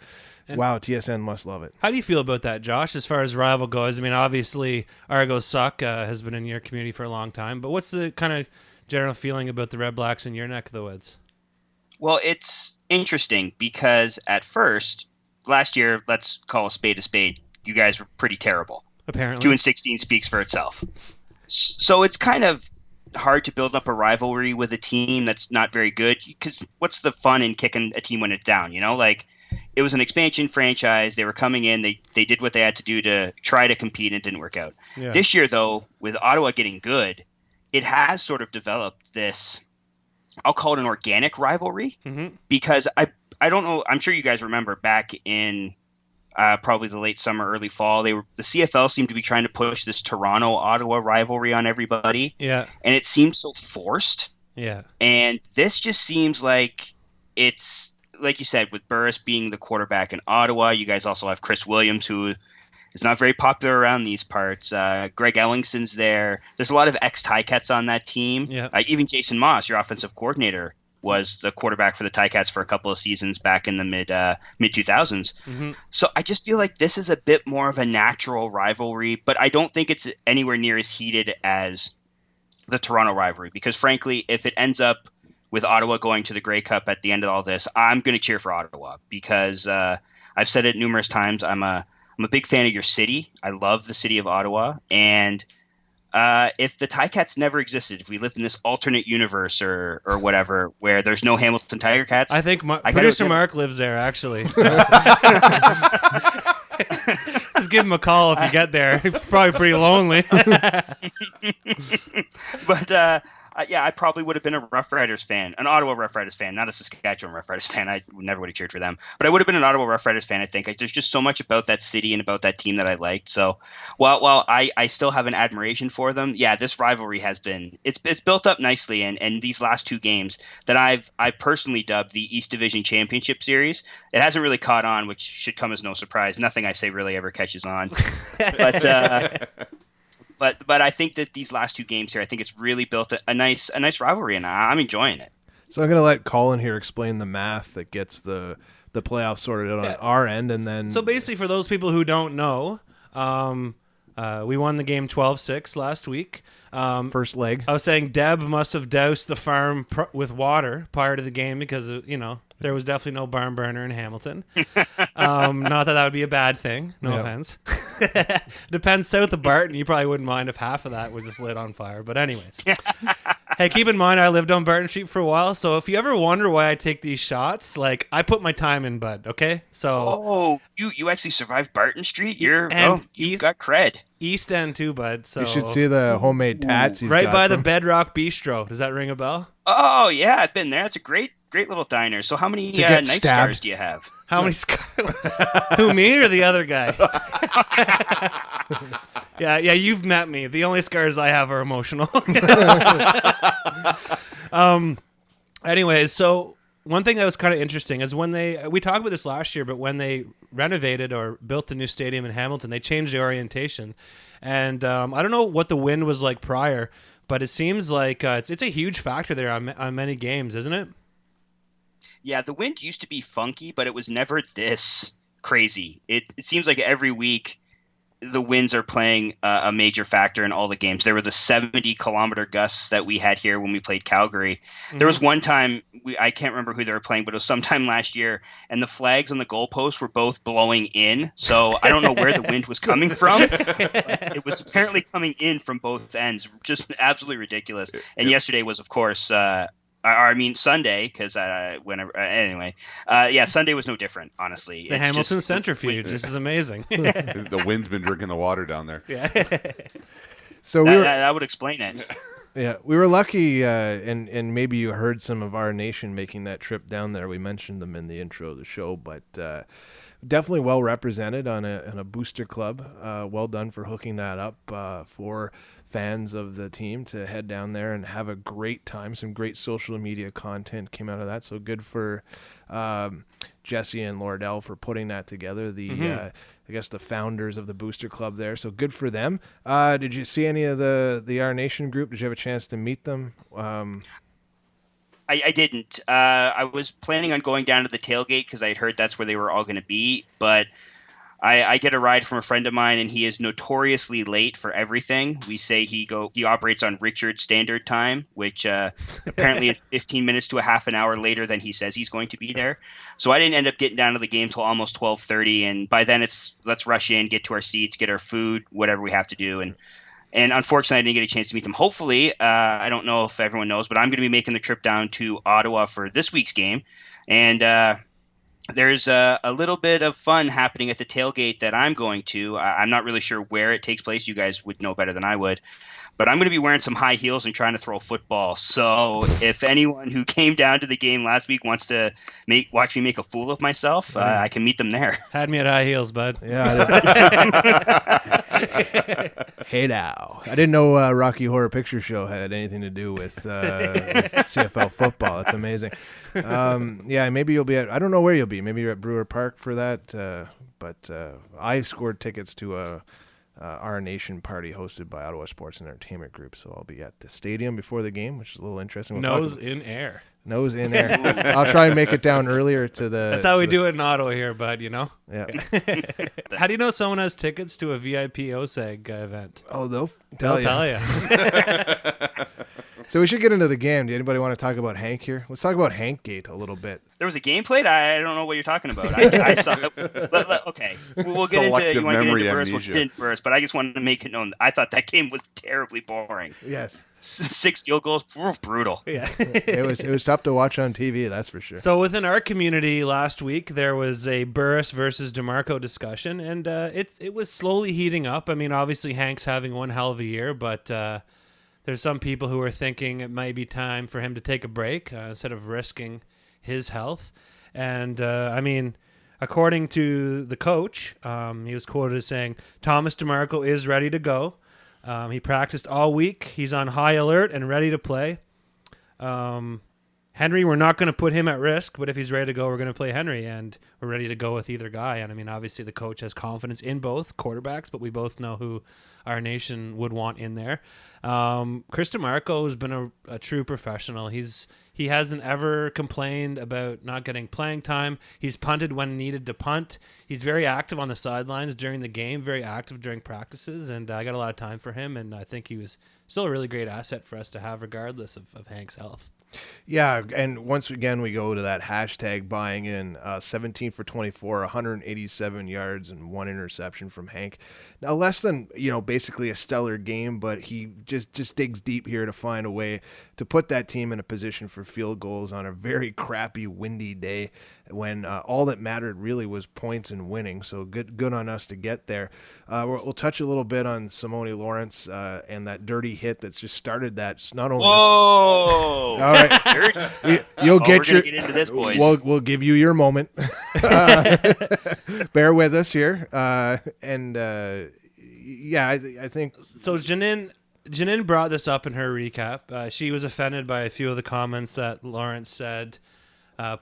wow, TSN must love it. How do you feel about that, Josh, as far as rival goes? I mean, obviously, Argos Suck has been in your community for a long time, but what's the kind of general feeling about the Red Blacks in your neck of the woods? Well, it's interesting because at first, last year, let's call a spade, you guys were pretty terrible. Apparently. 2-16 speaks for itself. So it's kind of hard to build up a rivalry with a team that's not very good, because what's the fun in kicking a team when it's down, you know? Like, it was an expansion franchise. They were coming in. They did what they had to do to try to compete, and it didn't work out. Yeah. This year, though, with Ottawa getting good, it has sort of developed this, I'll call it an organic rivalry, because I don't know. I'm sure you guys remember back in probably the late summer, early fall, the CFL seemed to be trying to push this Toronto-Ottawa rivalry on everybody. Yeah. And it seems so forced. Yeah. And this just seems like it's, like you said, with Burris being the quarterback in Ottawa, you guys also have Chris Williams, who is not very popular around these parts. Greg Ellingson's there. There's a lot of ex-Ticats on that team. Yeah. Even Jason Moss, your offensive coordinator, was the quarterback for the Ticats for a couple of seasons back in the mid 2000s. So I just feel like this is a bit more of a natural rivalry, but I don't think it's anywhere near as heated as the Toronto rivalry, because frankly, if it ends up with Ottawa going to the Grey Cup at the end of all this, I'm going to cheer for Ottawa, because I've said it numerous times. I'm a big fan of your city. I love the city of Ottawa, and if the Ticats never existed, if we lived in this alternate universe or whatever, where there's no Hamilton Tiger Cats, I think producer Mark lives there, actually. So. Just give him a call if you get there. He's probably pretty lonely. But yeah, I probably would have been a Rough Riders fan, an Ottawa Rough Riders fan, not a Saskatchewan Rough Riders fan. I never would have cheered for them, but I would have been an Ottawa Rough Riders fan. I think there's just so much about that city and about that team that I liked. So while I still have an admiration for them, yeah, this rivalry has been it's built up nicely, and these last two games that I've personally dubbed the East Division Championship Series, it hasn't really caught on, which should come as no surprise. Nothing I say really ever catches on, But I think that these last two games here, I think it's really built a nice rivalry, and I'm enjoying it. So I'm going to let Colin here explain the math that gets the playoffs sorted out on our end, and then. So basically, for those people who don't know, we won the game 12-6 last week. First leg. I was saying Deb must have doused the farm with water prior to the game because there was definitely no barn burner in Hamilton. Not that would be a bad thing. No offense. Depends south of Barton. You probably wouldn't mind if half of that was just lit on fire. But anyways. Hey, keep in mind I lived on Barton Street for a while, so if you ever wonder why I take these shots, like I put my time in, bud. Okay, so you actually survived Barton Street. You got cred. East End too, bud. So you should see the homemade tats. Right by the Bedrock Bistro. Does that ring a bell? Oh yeah, I've been there. It's a great great little diner. So how many get knife stabbed. scars do you have? How many scars? Who, me or the other guy? Yeah, you've met me. The only scars I have are emotional. Anyways, so one thing that was kind of interesting is when we talked about this last year, but when they renovated or built the new stadium in Hamilton, they changed the orientation. And I don't know what the wind was like prior, but it seems like it's a huge factor there on many games, isn't it? Yeah, the wind used to be funky, but it was never this crazy. It seems like every week the winds are playing a major factor in all the games. There were the 70-kilometer gusts that we had here when we played Calgary. Mm-hmm. There was one time, I can't remember who they were playing, but it was sometime last year, and the flags on the goalposts were both blowing in. So I don't know where the wind was coming from. It was apparently coming in from both ends. Just absolutely ridiculous. And yesterday was, of course, Sunday, because anyway, Sunday was no different, honestly. The Hamilton centrifuge. This is amazing. The wind's been drinking the water down there. Yeah. So that would explain it. Yeah, we were lucky, and maybe you heard some of our nation making that trip down there. We mentioned them in the intro of the show, but definitely well represented on a booster club. Well done for hooking that up for fans of the team to head down there and have a great time. Some great social media content came out of that, so good for Jesse and Lordell for putting that together. I guess the founders of the booster club there, so good for them. Did you see any of the Our Nation group? Did you have a chance to meet them? I didn't. I was planning on going down to the tailgate because I had heard that's where they were all going to be, but I get a ride from a friend of mine, and he is notoriously late for everything. We say he operates on Richard Standard Time, which apparently is 15 minutes to a half an hour later than he says he's going to be there. So I didn't end up getting down to the game till almost 12:30, and by then it's let's rush in, get to our seats, get our food, whatever we have to do, and unfortunately I didn't get a chance to meet them. Hopefully, I don't know if everyone knows, but I'm going to be making the trip down to Ottawa for this week's game, and there's a little bit of fun happening at the tailgate that I'm going to. I'm not really sure where it takes place. You guys would know better than I would. But I'm going to be wearing some high heels and trying to throw a football. So if anyone who came down to the game last week wants to watch me make a fool of myself, I can meet them there. Had me at high heels, bud. Yeah. Hey now. I didn't know Rocky Horror Picture Show had anything to do with CFL football. That's amazing. Maybe you'll be I don't know where you'll be. Maybe you're at Brewer Park for that. But I scored tickets to Our Nation party hosted by Ottawa Sports and Entertainment Group. So I'll be at the stadium before the game, which is a little interesting. Nose in air. I'll try and make it down earlier to the... That's how we do it in Ottawa here, bud, you know? Yeah. How do you know someone has tickets to a VIP OSAG event? Oh, they'll tell you. So we should get into the game. Do anybody want to talk about Hank here? Let's talk about Hankgate a little bit. There was a game played? I don't know what you're talking about. I saw it. Okay. We'll get into it. You want to get into Burris? We'll get into Burris. But I just wanted to make it known. I thought that game was terribly boring. Yes. 6 field goals. Brutal. Yeah. It was tough to watch on TV, that's for sure. So within our community last week, there was a Burris versus DeMarco discussion, and it was slowly heating up. I mean, obviously Hank's having one hell of a year, but there's some people who are thinking it might be time for him to take a break instead of risking his health. And, according to the coach, he was quoted as saying, Thomas DeMarco is ready to go. He practiced all week. He's on high alert and ready to play. Henry, we're not going to put him at risk, but if he's ready to go, we're going to play Henry, and we're ready to go with either guy. And, I mean, obviously the coach has confidence in both quarterbacks, but we both know who Our Nation would want in there. Chris DeMarco has been a true professional. He hasn't ever complained about not getting playing time. He's punted when needed to punt. He's very active on the sidelines during the game, very active during practices, and I got a lot of time for him, and I think he was still a really great asset for us to have regardless of Hank's health. Yeah, and once again we go to that hashtag buying in. 17 for 24, 187 yards and 1 interception from Hank. Now less than basically a stellar game, but he just digs deep here to find a way to put that team in a position for field goals on a very crappy windy day when all that mattered really was points and winning. So good on us to get there. We'll touch a little bit on Simone Lawrence and that dirty hit that's just started that. Not only. Whoa! All right. right. You'll get your. Get into this, boys. We'll give you your moment. Bear with us here, I think so. Janine brought this up in her recap. She was offended by a few of the comments that Lawrence said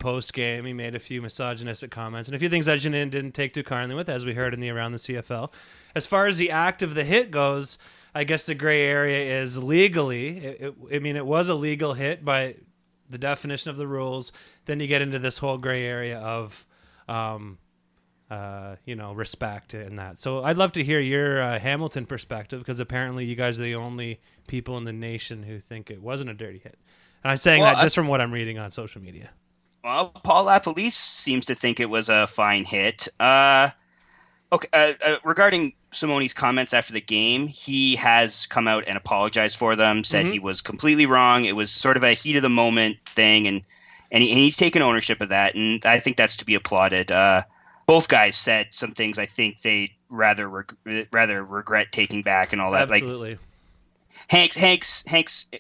post game. He made a few misogynistic comments and a few things that Janine didn't take too kindly with, as we heard in the Around the CFL. As far as the act of the hit goes, I guess the gray area is legally. It was a legal hit by the definition of the rules. Then you get into this whole gray area of, respect and that. So I'd love to hear your Hamilton perspective, because apparently you guys are the only people in the nation who think it wasn't a dirty hit. And I'm saying that just from what I'm reading on social media. Well, Paul LaPolice seems to think it was a fine hit. Regarding Simone's comments after the game, he has come out and apologized for them, said he was completely wrong. It was sort of a heat of the moment thing, and he's taken ownership of that, and I think that's to be applauded. Both guys said some things I think they rather regret taking back and all that. Absolutely. Like Hank's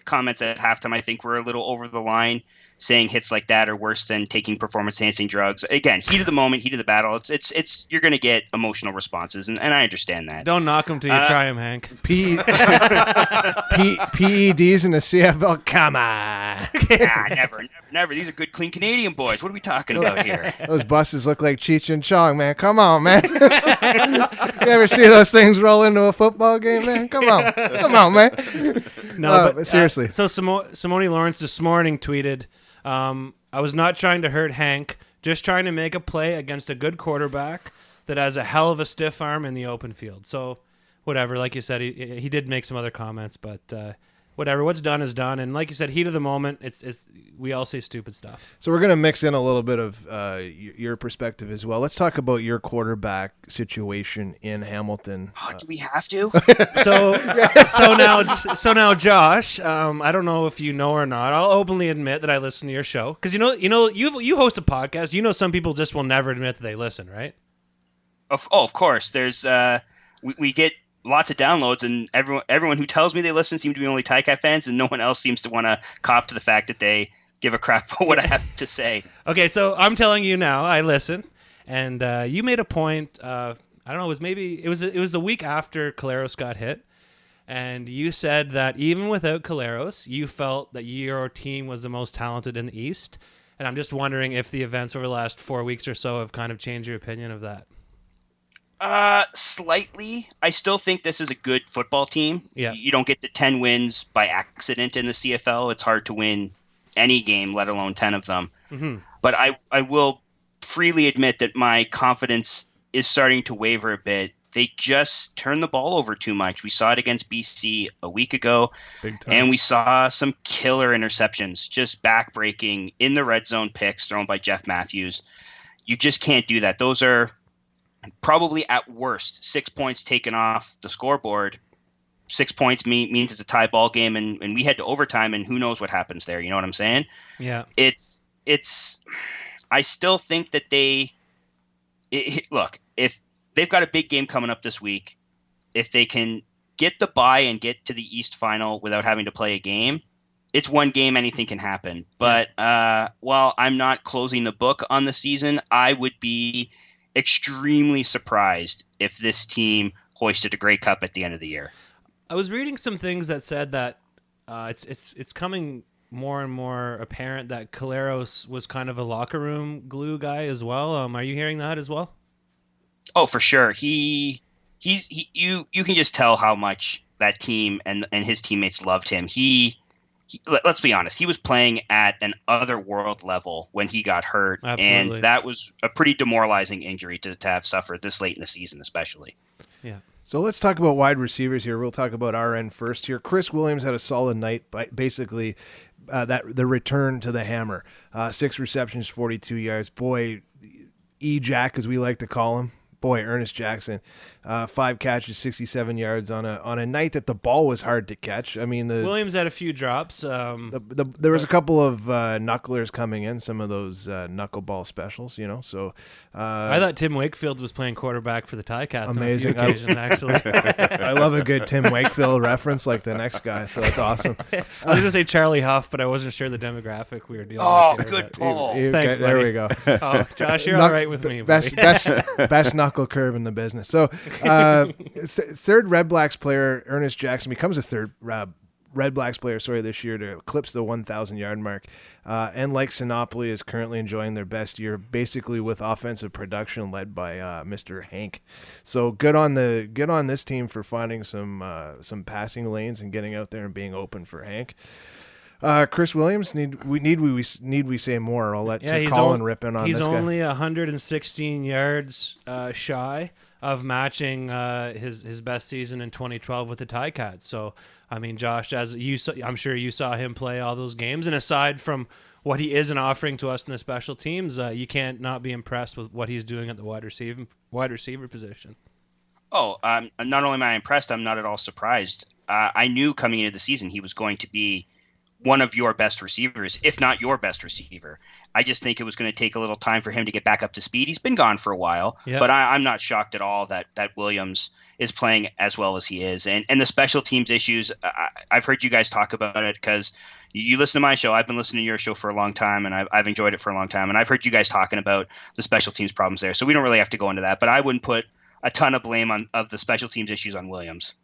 comments at halftime, I think, were a little over the line, saying hits like that are worse than taking performance-enhancing drugs. Again, heat of the moment, heat of the battle. It's you're going to get emotional responses, and I understand that. Don't knock him till you try him, Hank. PEDs in the CFL. Come on. Never. These are good, clean Canadian boys. What are we talking about here? Those buses look like Cheech and Chong, man. Come on, man. You ever see those things roll into a football game, man? Come on, man. No, but seriously. So Simone Lawrence this morning tweeted, I was not trying to hurt Hank, just trying to make a play against a good quarterback that has a hell of a stiff arm in the open field. So whatever, like you said, he did make some other comments, but whatever, what's done is done. And like you said, heat of the moment, it's we all say stupid stuff. So we're going to mix in a little bit of your perspective as well. Let's talk about your quarterback situation in Hamilton. Do we have to? So now, Josh, I don't know if you know or not. I'll openly admit that I listen to your show, because you host a podcast. You know, some people just will never admit that they listen, right? Of course. There's we get lots of downloads, and everyone who tells me they listen seem to be only Ticat fans, and no one else seems to want to cop to the fact that they give a crap for what I have to say. Okay, so I'm telling you now, I listen, and you made a point. I don't know, it was the week after Caleros got hit, and you said that even without Caleros, you felt that your team was the most talented in the East, and I'm just wondering if the events over the last 4 weeks or so have kind of changed your opinion of that. Slightly. I still think this is a good football team. Yeah. You don't get to 10 wins by accident in the CFL. It's hard to win any game, let alone 10 of them. Mm-hmm. But I will freely admit that my confidence is starting to waver a bit. They just turn the ball over too much. We saw it against BC a week ago, and we saw some killer interceptions, just backbreaking in the red zone picks thrown by Jeff Matthews. You just can't do that. Those are probably at worst 6 points taken off the scoreboard. 6 points means it's a tie ball game, and we head to overtime, and who knows what happens there. You know what I'm saying? Yeah. It's I still think that look, if they've got a big game coming up this week, if they can get the bye and get to the East final without having to play a game, it's one game, anything can happen. But while I'm not closing the book on the season, I would be extremely surprised if this team hoisted a Grey Cup at the end of the year. I was reading some things that said that it's coming more and more apparent that Caleros was kind of a locker room glue guy as well. Are you hearing that as well? Oh, for sure. You can just tell how much that team and his teammates loved him. Let's be honest, he was playing at an otherworld level when he got hurt. Absolutely. And that was a pretty demoralizing injury to have suffered this late in the season, especially. Yeah. So let's talk about wide receivers here. We'll talk about our end first here. Chris Williams had a solid night, basically the return to the hammer. 6 receptions, 42 yards. Boy, E-Jack, as we like to call him. Boy, Ernest Jackson 5 catches, 67 yards on a night that the ball was hard to catch. I mean, Williams had a few drops. There was a couple of knucklers coming in, some of those knuckleball specials, So I thought Tim Wakefield was playing quarterback for the Ticats. Amazing. On a few occasions, actually. I love a good Tim Wakefield reference like the next guy, so that's awesome. I was going to say Charlie Huff, but I wasn't sure the demographic we were dealing with. Good pull. Thanks, there buddy. we go. Oh, Josh, you're all right with me. Best knuckle curve in the business. So, third Red Blacks player, Ernest Jackson, becomes a third Red Blacks player, this year to eclipse the 1,000-yard mark. And like Sinopoli is currently enjoying their best year, basically with offensive production led by Mr. Hank. So good on this team for finding some passing lanes and getting out there and being open for Hank. Chris Williams, need we say more? I'll let Colin rip in on this guy. He's only 116 yards shy of matching his best season in 2012 with the Ticats. So, I mean, Josh, I'm sure you saw him play all those games, and aside from what he isn't offering to us in the special teams, you can't not be impressed with what he's doing at the wide receiver position. Oh, not only am I impressed, I'm not at all surprised. I knew coming into the season he was going to be one of your best receivers, if not your best receiver. I just think it was going to take a little time for him to get back up to speed. He's been gone for a while, but I'm not shocked at all that Williams is playing as well as he is. And the special teams issues, I've heard you guys talk about it because you listen to my show. I've been listening to your show for a long time, and I've enjoyed it for a long time. And I've heard you guys talking about the special teams problems there. So we don't really have to go into that. But I wouldn't put a ton of blame of the special teams issues on Williams.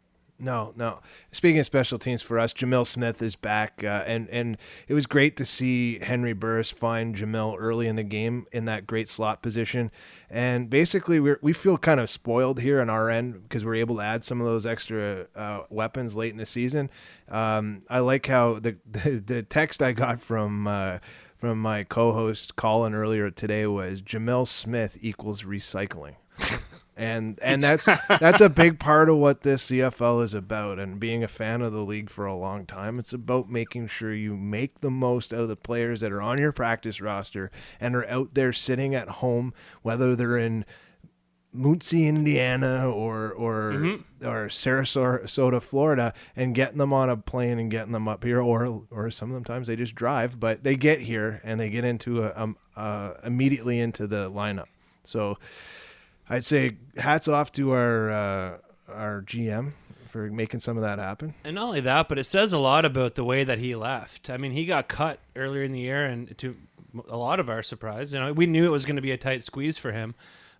No. Speaking of special teams for us, Jamil Smith is back, and it was great to see Henry Burris find Jamil early in the game in that great slot position. And basically, we feel kind of spoiled here on our end because we're able to add some of those extra weapons late in the season. I like how the text I got from my co-host Colin earlier today was Jamil Smith equals recycling. And that's a big part of what this CFL is about, and being a fan of the league for a long time. It's about making sure you make the most out of the players that are on your practice roster and are out there sitting at home, whether they're in Muncie, Indiana, or Sarasota, Florida, and getting them on a plane and getting them up here, or sometimes they just drive, but they get here and they get into immediately into the lineup. So I'd say hats off to our GM for making some of that happen. And not only that, but it says a lot about the way that he left. I mean, he got cut earlier in the year, and to a lot of our surprise, we knew it was going to be a tight squeeze for him.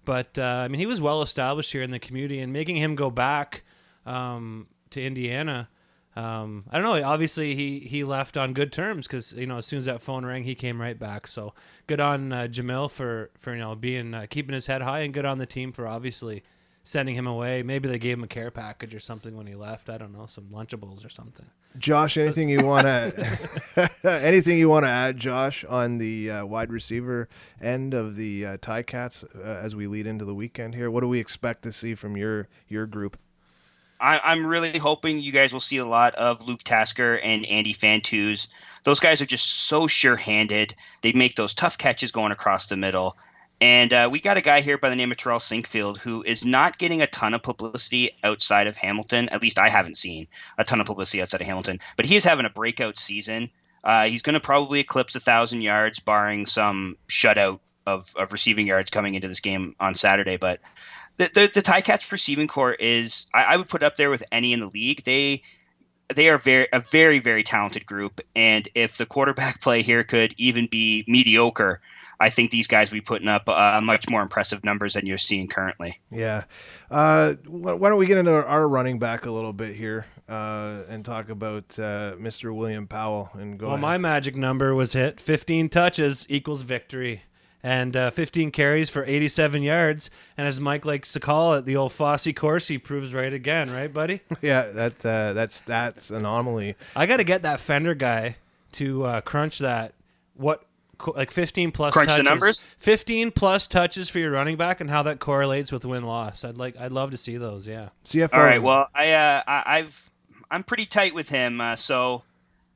But, I mean, he was well established here in the community, and making him go back to Indiana, I don't know. Obviously, he left on good terms because, as soon as that phone rang, he came right back. So good on Jamil for being keeping his head high, and good on the team for obviously sending him away. Maybe they gave him a care package or something when he left. I don't know, some Lunchables or something. Josh, anything you want to add, Josh, on the wide receiver end of the Ticats as we lead into the weekend here? What do we expect to see from your group? I'm really hoping you guys will see a lot of Luke Tasker and Andy Fantus. Those guys are just so sure-handed. They make those tough catches going across the middle. And we got a guy here by the name of Terrell Sinkfield who is not getting a ton of publicity outside of Hamilton. At least I haven't seen a ton of publicity outside of Hamilton. But he is having a breakout season. He's going to probably eclipse 1,000 yards, barring some shutout of receiving yards coming into this game on Saturday. But the Ticats receiving core is, I would put up there with any in the league. They are a very, very talented group. And if the quarterback play here could even be mediocre, I think these guys will be putting up much more impressive numbers than you're seeing currently. Yeah. Why don't we get into our running back a little bit here and talk about Mr. William Powell and go ahead. My magic number was hit. 15 touches equals victory. And 15 carries for 87 yards. And as Mike likes to call it, the old Fossey Corsi proves right again, right, buddy? Yeah, that's anomaly. I got to get that Fender guy to crunch that. Like 15 plus crunch touches. The numbers? 15 plus touches for your running back and how that correlates with win-loss. I'd love to see those, yeah. CFL. All right, well, I'm pretty tight with him, so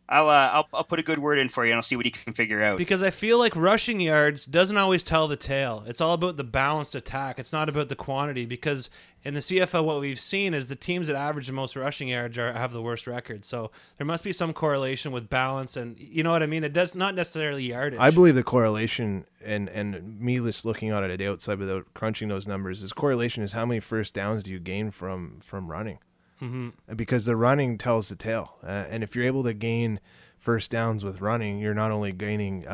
I'll put a good word in for you, and I'll see what he can figure out. Because I feel like rushing yards doesn't always tell the tale. It's all about the balanced attack. It's not about the quantity. Because in the CFL, what we've seen is the teams that average the most rushing yards have the worst record. So there must be some correlation with balance, and you know what I mean. It does not necessarily yardage. I believe the correlation, and me just looking at it at the outside without crunching those numbers, is correlation is how many first downs do you gain from running. Mm-hmm. Because the running tells the tale, and if you're able to gain first downs with running, you're not only gaining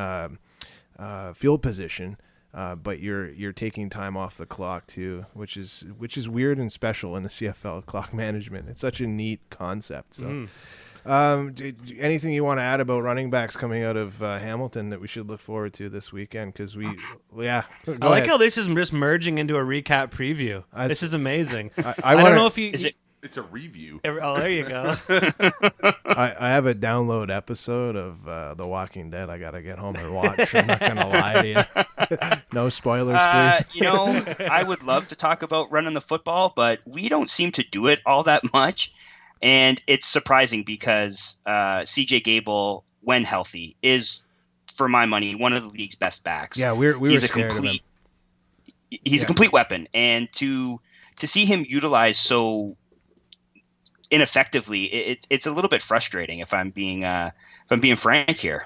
field position, but you're taking time off the clock too, which is weird and special in the CFL clock management. It's such a neat concept. So, anything you want to add about running backs coming out of Hamilton that we should look forward to this weekend? Because I like how this is just merging into a recap preview. This is amazing. I don't know if you. It's a review. Oh, there you go. I have a download episode of The Walking Dead I got to get home and watch. I'm not going to lie to you. No spoilers, please. I would love to talk about running the football, but we don't seem to do it all that much. And it's surprising because CJ Gable, when healthy, is, for my money, one of the league's best backs. Yeah, we were scared of him. He's a complete weapon. And to see him utilized so ineffectively, it's a little bit frustrating if I'm being frank here.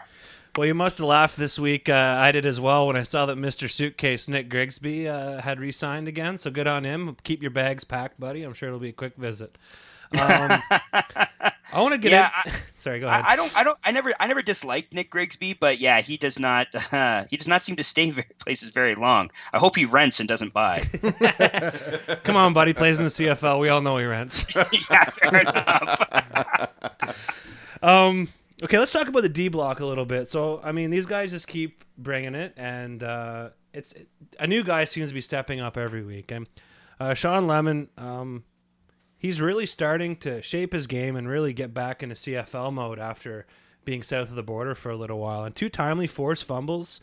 Well, you must have laughed this week. I did as well when I saw that Mr. Suitcase Nick Grigsby had re-signed again. So good on him. Keep your bags packed, buddy. I'm sure it'll be a quick visit. I want to get in. Sorry, go ahead. I never disliked Nick Grigsby, but yeah, he does not seem to stay places very long. I hope he rents and doesn't buy. Come on, buddy, plays in the CFL. We all know he rents. Yeah, fair enough. Okay, let's talk about the D block a little bit. So, I mean, these guys just keep bringing it, and it's a new guy seems to be stepping up every week. And Sean Lemon, he's really starting to shape his game and really get back into CFL mode after being south of the border for a little while. And 2 timely forced fumbles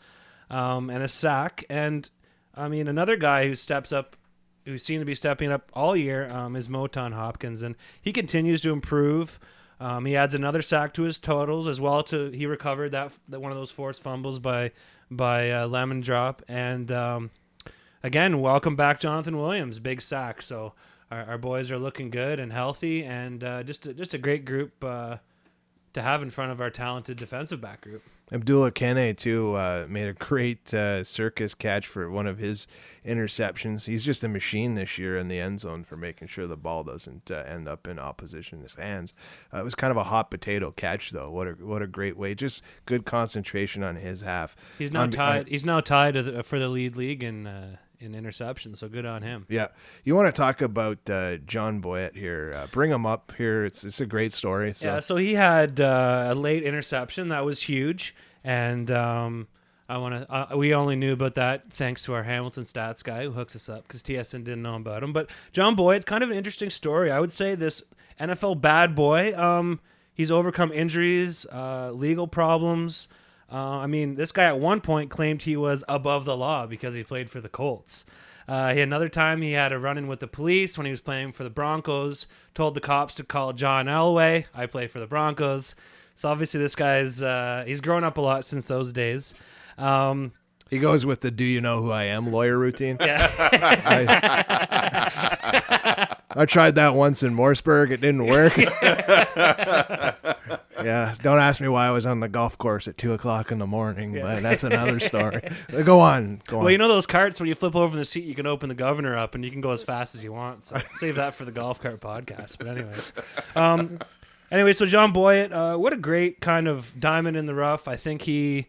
and a sack. And, I mean, another guy who steps up, who seemed to be stepping up all year, is Moton Hopkins. And he continues to improve. He adds another sack to his totals as well. He recovered that one of those forced fumbles by Lemon drop. And, again, welcome back Jonathan Williams, big sack. So our boys are looking good and healthy, and just a great group to have in front of our talented defensive back group. Abdullah Kene, too, made a great circus catch for one of his interceptions. He's just a machine this year in the end zone for making sure the ball doesn't end up in opposition's hands. It was kind of a hot potato catch, though. What a great way. Just good concentration on his half. He's now tied. He's now tied for the league in interceptions, so good on him. Yeah. You want to talk about John Boyett here. Bring him up here. It's a great story. So. Yeah, so he had a late interception. That was huge. And we only knew about that thanks to our Hamilton stats guy who hooks us up because TSN didn't know about him. But John Boyett, kind of an interesting story. I would say this NFL bad boy, he's overcome injuries, legal problems. I mean, this guy at one point claimed he was above the law because he played for the Colts. Another time he had a run-in with the police when he was playing for the Broncos, told the cops to call John Elway. I play for the Broncos. So obviously this guy's he's grown up a lot since those days. He goes with the "Do you know who I am?" lawyer routine. Yeah. I tried that once in Morseburg. It didn't work. Yeah, don't ask me why I was on the golf course at 2:00 in the morning, but that's another story. Go on. Well, you know those carts when you flip over the seat, you can open the governor up and you can go as fast as you want. So save that for the golf cart podcast. But anyways, so John Boyett, what a great kind of diamond in the rough. I think he,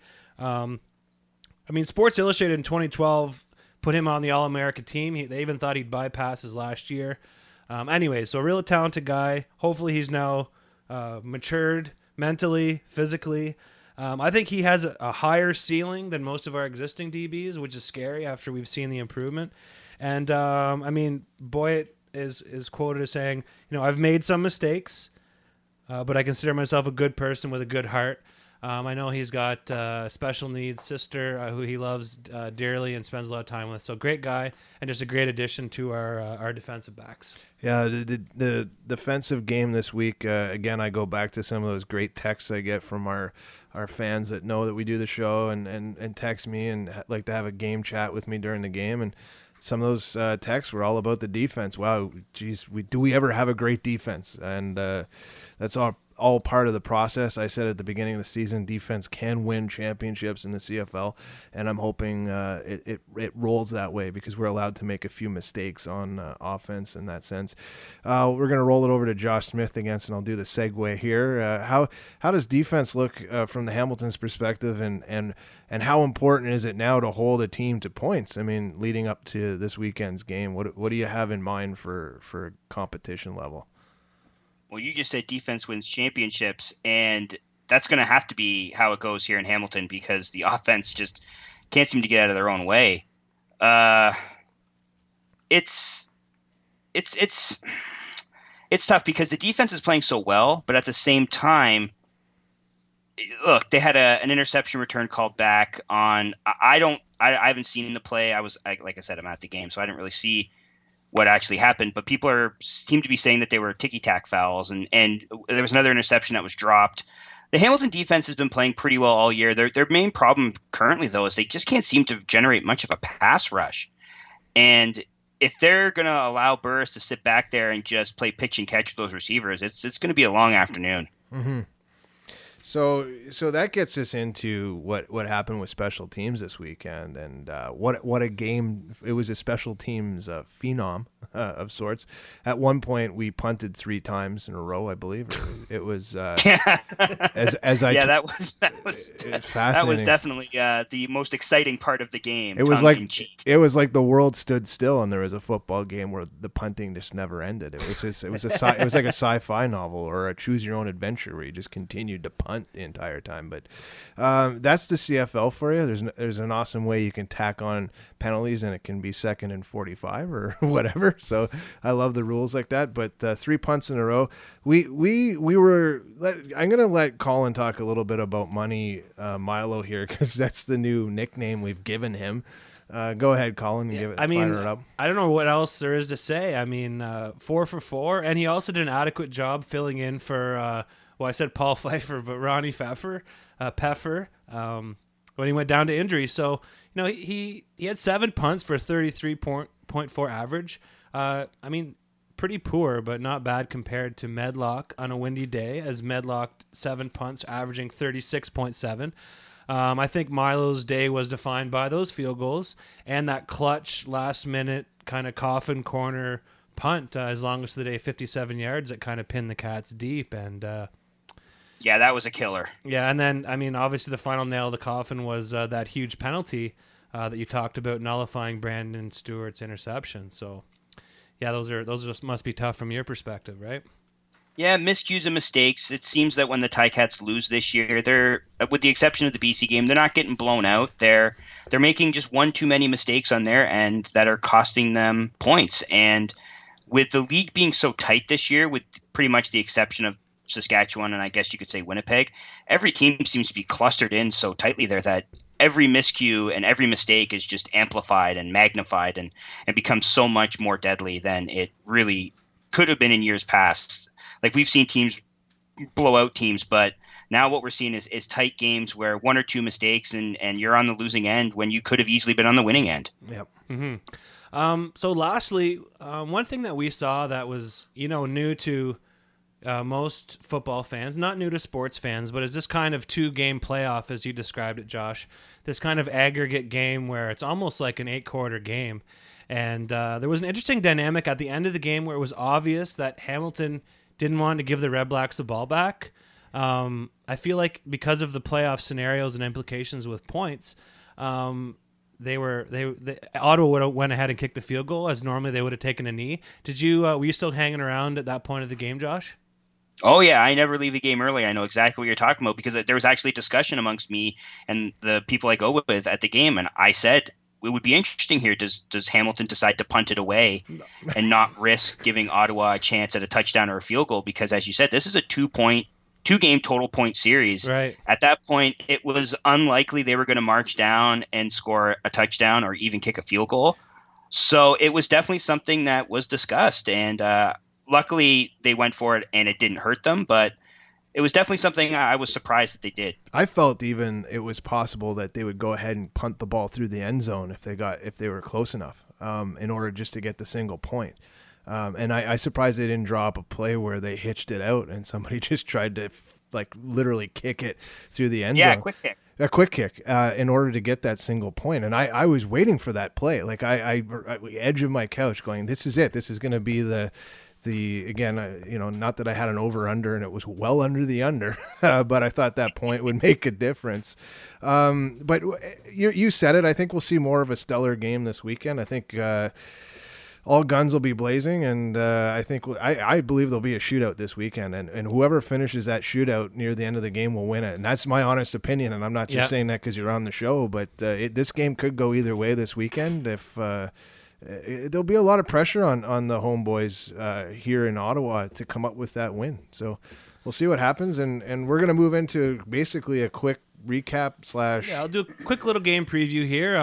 Sports Illustrated in 2012 put him on the All-America team. They even thought he'd bypass his last year. Anyways, so a real talented guy. Hopefully he's now matured mentally, physically. I think he has a higher ceiling than most of our existing DBs, which is scary after we've seen the improvement. And, Boyett is quoted as saying, I've made some mistakes, but I consider myself a good person with a good heart. I know he's got a special needs sister who he loves dearly and spends a lot of time with. So great guy and just a great addition to our defensive backs. Yeah, the defensive game this week, again, I go back to some of those great texts I get from our fans that know that we do the show and text me and like to have a game chat with me during the game. And some of those texts were all about the defense. Wow, geez, do we ever have a great defense? And that's all part of the process. I said at the beginning of the season, defense can win championships in the CFL, and I'm hoping it rolls that way because we're allowed to make a few mistakes on offense in that sense. We're going to roll it over to Josh Smith again, and I'll do the segue here. How does defense look from the Hamilton's perspective, and how important is it now to hold a team to points? I mean, leading up to this weekend's game, what do you have in mind for competition level? Well, you just said defense wins championships, and that's going to have to be how it goes here in Hamilton because the offense just can't seem to get out of their own way. It's tough because the defense is playing so well, but at the same time, look, they had an interception return called back on. I haven't seen the play. Like I said, I'm at the game, so I didn't really see what actually happened, but people seem to be saying that they were ticky-tack fouls, and there was another interception that was dropped. The Hamilton defense has been playing pretty well all year. Their main problem currently, though, is they just can't seem to generate much of a pass rush. And if they're going to allow Burris to sit back there and just play pitch and catch with those receivers, it's going to be a long afternoon. Mm-hmm. So that gets us into what happened with special teams this weekend, and what a game. It was a special teams phenom of sorts. At one point, we punted 3 times in a row, I believe. It was that was definitely the most exciting part of the game. It was like the world stood still, and there was a football game where the punting just never ended. It was like a sci-fi novel or a choose your own adventure where you just continued to punt the entire time. But that's the CFL for you. There's an awesome way you can tack on penalties, and it can be 2nd and 45 or whatever. So I love the rules like that. But 3 punts in a row. We were. I'm gonna let Colin talk a little bit about Money Milo here because that's the new nickname we've given him. Go ahead, Colin. And give it. Fire it up. I don't know what else there is to say. I mean, 4 for 4, and he also did an adequate job filling in for. Well, I said Paul Pfeiffer, but Ronnie Pfeffer, when he went down to injury. So, he had 7 punts for 33.4 average. I mean, pretty poor, but not bad compared to Medlock on a windy day, as Medlock 7 punts, averaging 36.7. I think Milo's day was defined by those field goals and that clutch last-minute kind of coffin corner punt, as long as the day 57 yards, that kind of pinned the Cats deep. And yeah, that was a killer. Yeah, and then, I mean, obviously the final nail of the coffin was that huge penalty that you talked about, nullifying Brandon Stewart's interception. So, yeah, those just must be tough from your perspective, right? Yeah, miscues and mistakes. It seems that when the Ticats lose this year, they're, with the exception of the BC game, they're not getting blown out. They're making just one too many mistakes on their end that are costing them points. And with the league being so tight this year, with pretty much the exception of Saskatchewan and I guess you could say Winnipeg, every team seems to be clustered in so tightly there that every miscue and every mistake is just amplified and magnified and becomes so much more deadly than it really could have been in years past. Like, we've seen teams blow out teams, but now what we're seeing is tight games where 1 or 2 mistakes and you're on the losing end when you could have easily been on the winning end. Yep. Mm-hmm. So lastly, one thing that we saw that was, new to most football fans, not new to sports fans, but is this kind of 2-game playoff, as you described it, Josh, this kind of aggregate game where it's almost like an 8-quarter game. And there was an interesting dynamic at the end of the game where it was obvious that Hamilton didn't want to give the Red Blacks the ball back. I feel like because of the playoff scenarios and implications with points, Ottawa would have went ahead and kicked the field goal, as normally they would have taken a knee. Were you still hanging around at that point of the game, Josh? Oh, yeah, I never leave a game early. I know exactly what you're talking about because there was actually discussion amongst me and the people I go with at the game, and I said, it would be interesting here. Does Hamilton decide to punt it away and not risk giving Ottawa a chance at a touchdown or a field goal? Because, as you said, this is a 2-point two-game total point series. Right. At that point, it was unlikely they were going to march down and score a touchdown or even kick a field goal. So it was definitely something that was discussed, and luckily they went for it and it didn't hurt them, but it was definitely something I was surprised that they did. I felt even it was possible that they would go ahead and punt the ball through the end zone if they were close enough, in order just to get the single point. And I surprised they didn't draw up a play where they hitched it out and somebody just tried to literally kick it through the end zone. Yeah, quick kick. A quick kick in order to get that single point. And I was waiting for that play. Like I edge of my couch going, this is it. This is going to be the again, not that I had an over under and it was well under the under, but I thought that point would make a difference. But you said it. I think we'll see more of a stellar game this weekend. I think all guns will be blazing, and I believe there'll be a shootout this weekend, and whoever finishes that shootout near the end of the game will win it. And that's my honest opinion, and I'm not just saying that because you're on the show, but this game could go either way this weekend. If there'll be a lot of pressure on the homeboys here in Ottawa to come up with that win. So we'll see what happens, and we're going to move into basically a quick recap / Yeah, I'll do a quick little game preview here.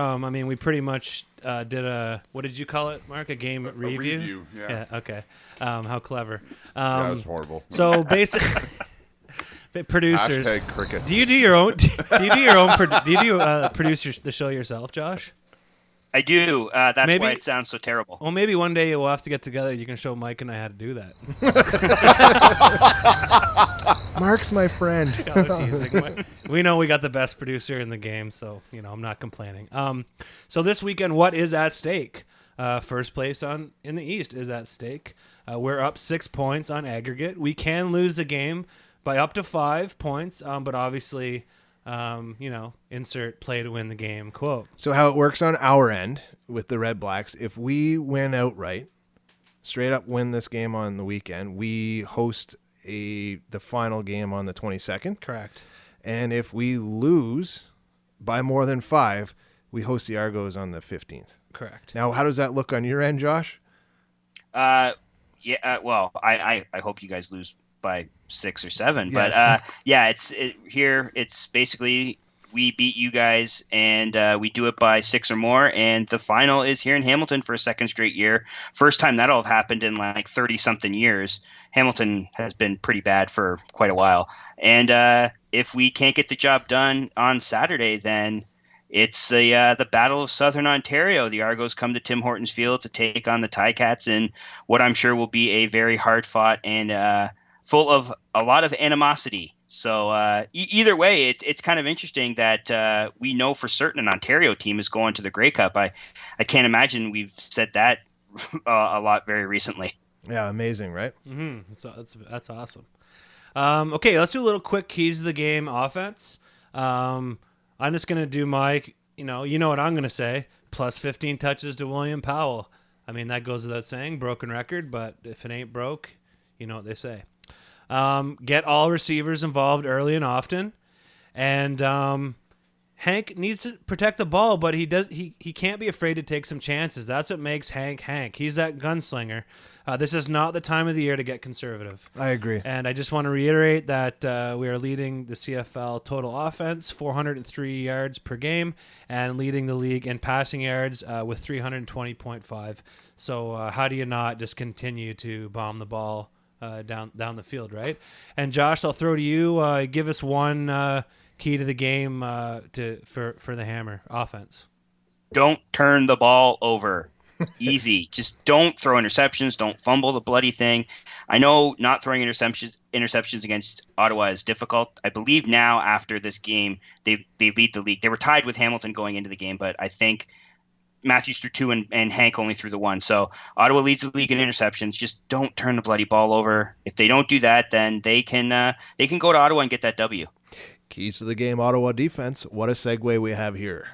We pretty much did what did you call it, Mark? A game review? A review, yeah. Okay. How clever. That was horrible. So basically, producers. Hashtag crickets. Do you do your own? Do you do produce the show yourself, Josh? I do. That's why it sounds so terrible. Well, maybe one day we'll have to get together. You can show Mike and I how to do that. Mark's my friend. We know we got the best producer in the game, so I'm not complaining. So this weekend, what is at stake? First place in the East is at stake. We're up 6 points on aggregate. We can lose the game by up to 5 points, but obviously, insert play to win the game quote. So how it works on our end with the Red Blacks, if we win outright, straight up win this game on the weekend, we host the final game on the 22nd. Correct. And if we lose by more than 5, we host the Argos on the 15th. Correct. Now, how does that look on your end, Josh? Well, I hope you guys lose by 6 or 7, but it's basically we beat you guys and we do it by 6 or more, and the final is here in Hamilton for a second straight year. First time that'll have happened in like 30 something years. Hamilton has been pretty bad for quite a while, and if we can't get the job done on Saturday, then it's the Battle of Southern Ontario. The Argos come to Tim Hortons Field to take on the Ticats in what I'm sure will be a very hard fought and full of a lot of animosity. So either way, it's kind of interesting that we know for certain an Ontario team is going to the Grey Cup. I can't imagine we've said that a lot very recently. Yeah, amazing, right? Mm-hmm. That's awesome. Okay, let's do a little quick keys to the game offense. I'm just going to do my, you know what I'm going to say, plus 15 touches to William Powell. I mean, that goes without saying, broken record, but if it ain't broke, you know what they say. Get all receivers involved early and often. And Hank needs to protect the ball, but he can't be afraid to take some chances. That's what makes Hank Hank. He's that gunslinger. This is not the time of the year to get conservative. I agree. And I just want to reiterate that we are leading the CFL total offense, 403 yards per game, and leading the league in passing yards with 320.5. So how do you not just continue to bomb the ball down the field, right? And Josh, I'll throw to you. Give us one key to the game for the Hammer offense. Don't turn the ball over. Easy. Just don't throw interceptions. Don't fumble the bloody thing. I know not throwing interceptions against Ottawa is difficult. I believe now after this game, they lead the league. They were tied with Hamilton going into the game, but I think Matthews threw 2 and Hank only threw the 1. So Ottawa leads the league in interceptions. Just don't turn the bloody ball over. If they don't do that, then they can go to Ottawa and get that W. Keys to the game, Ottawa defense. What a segue we have here.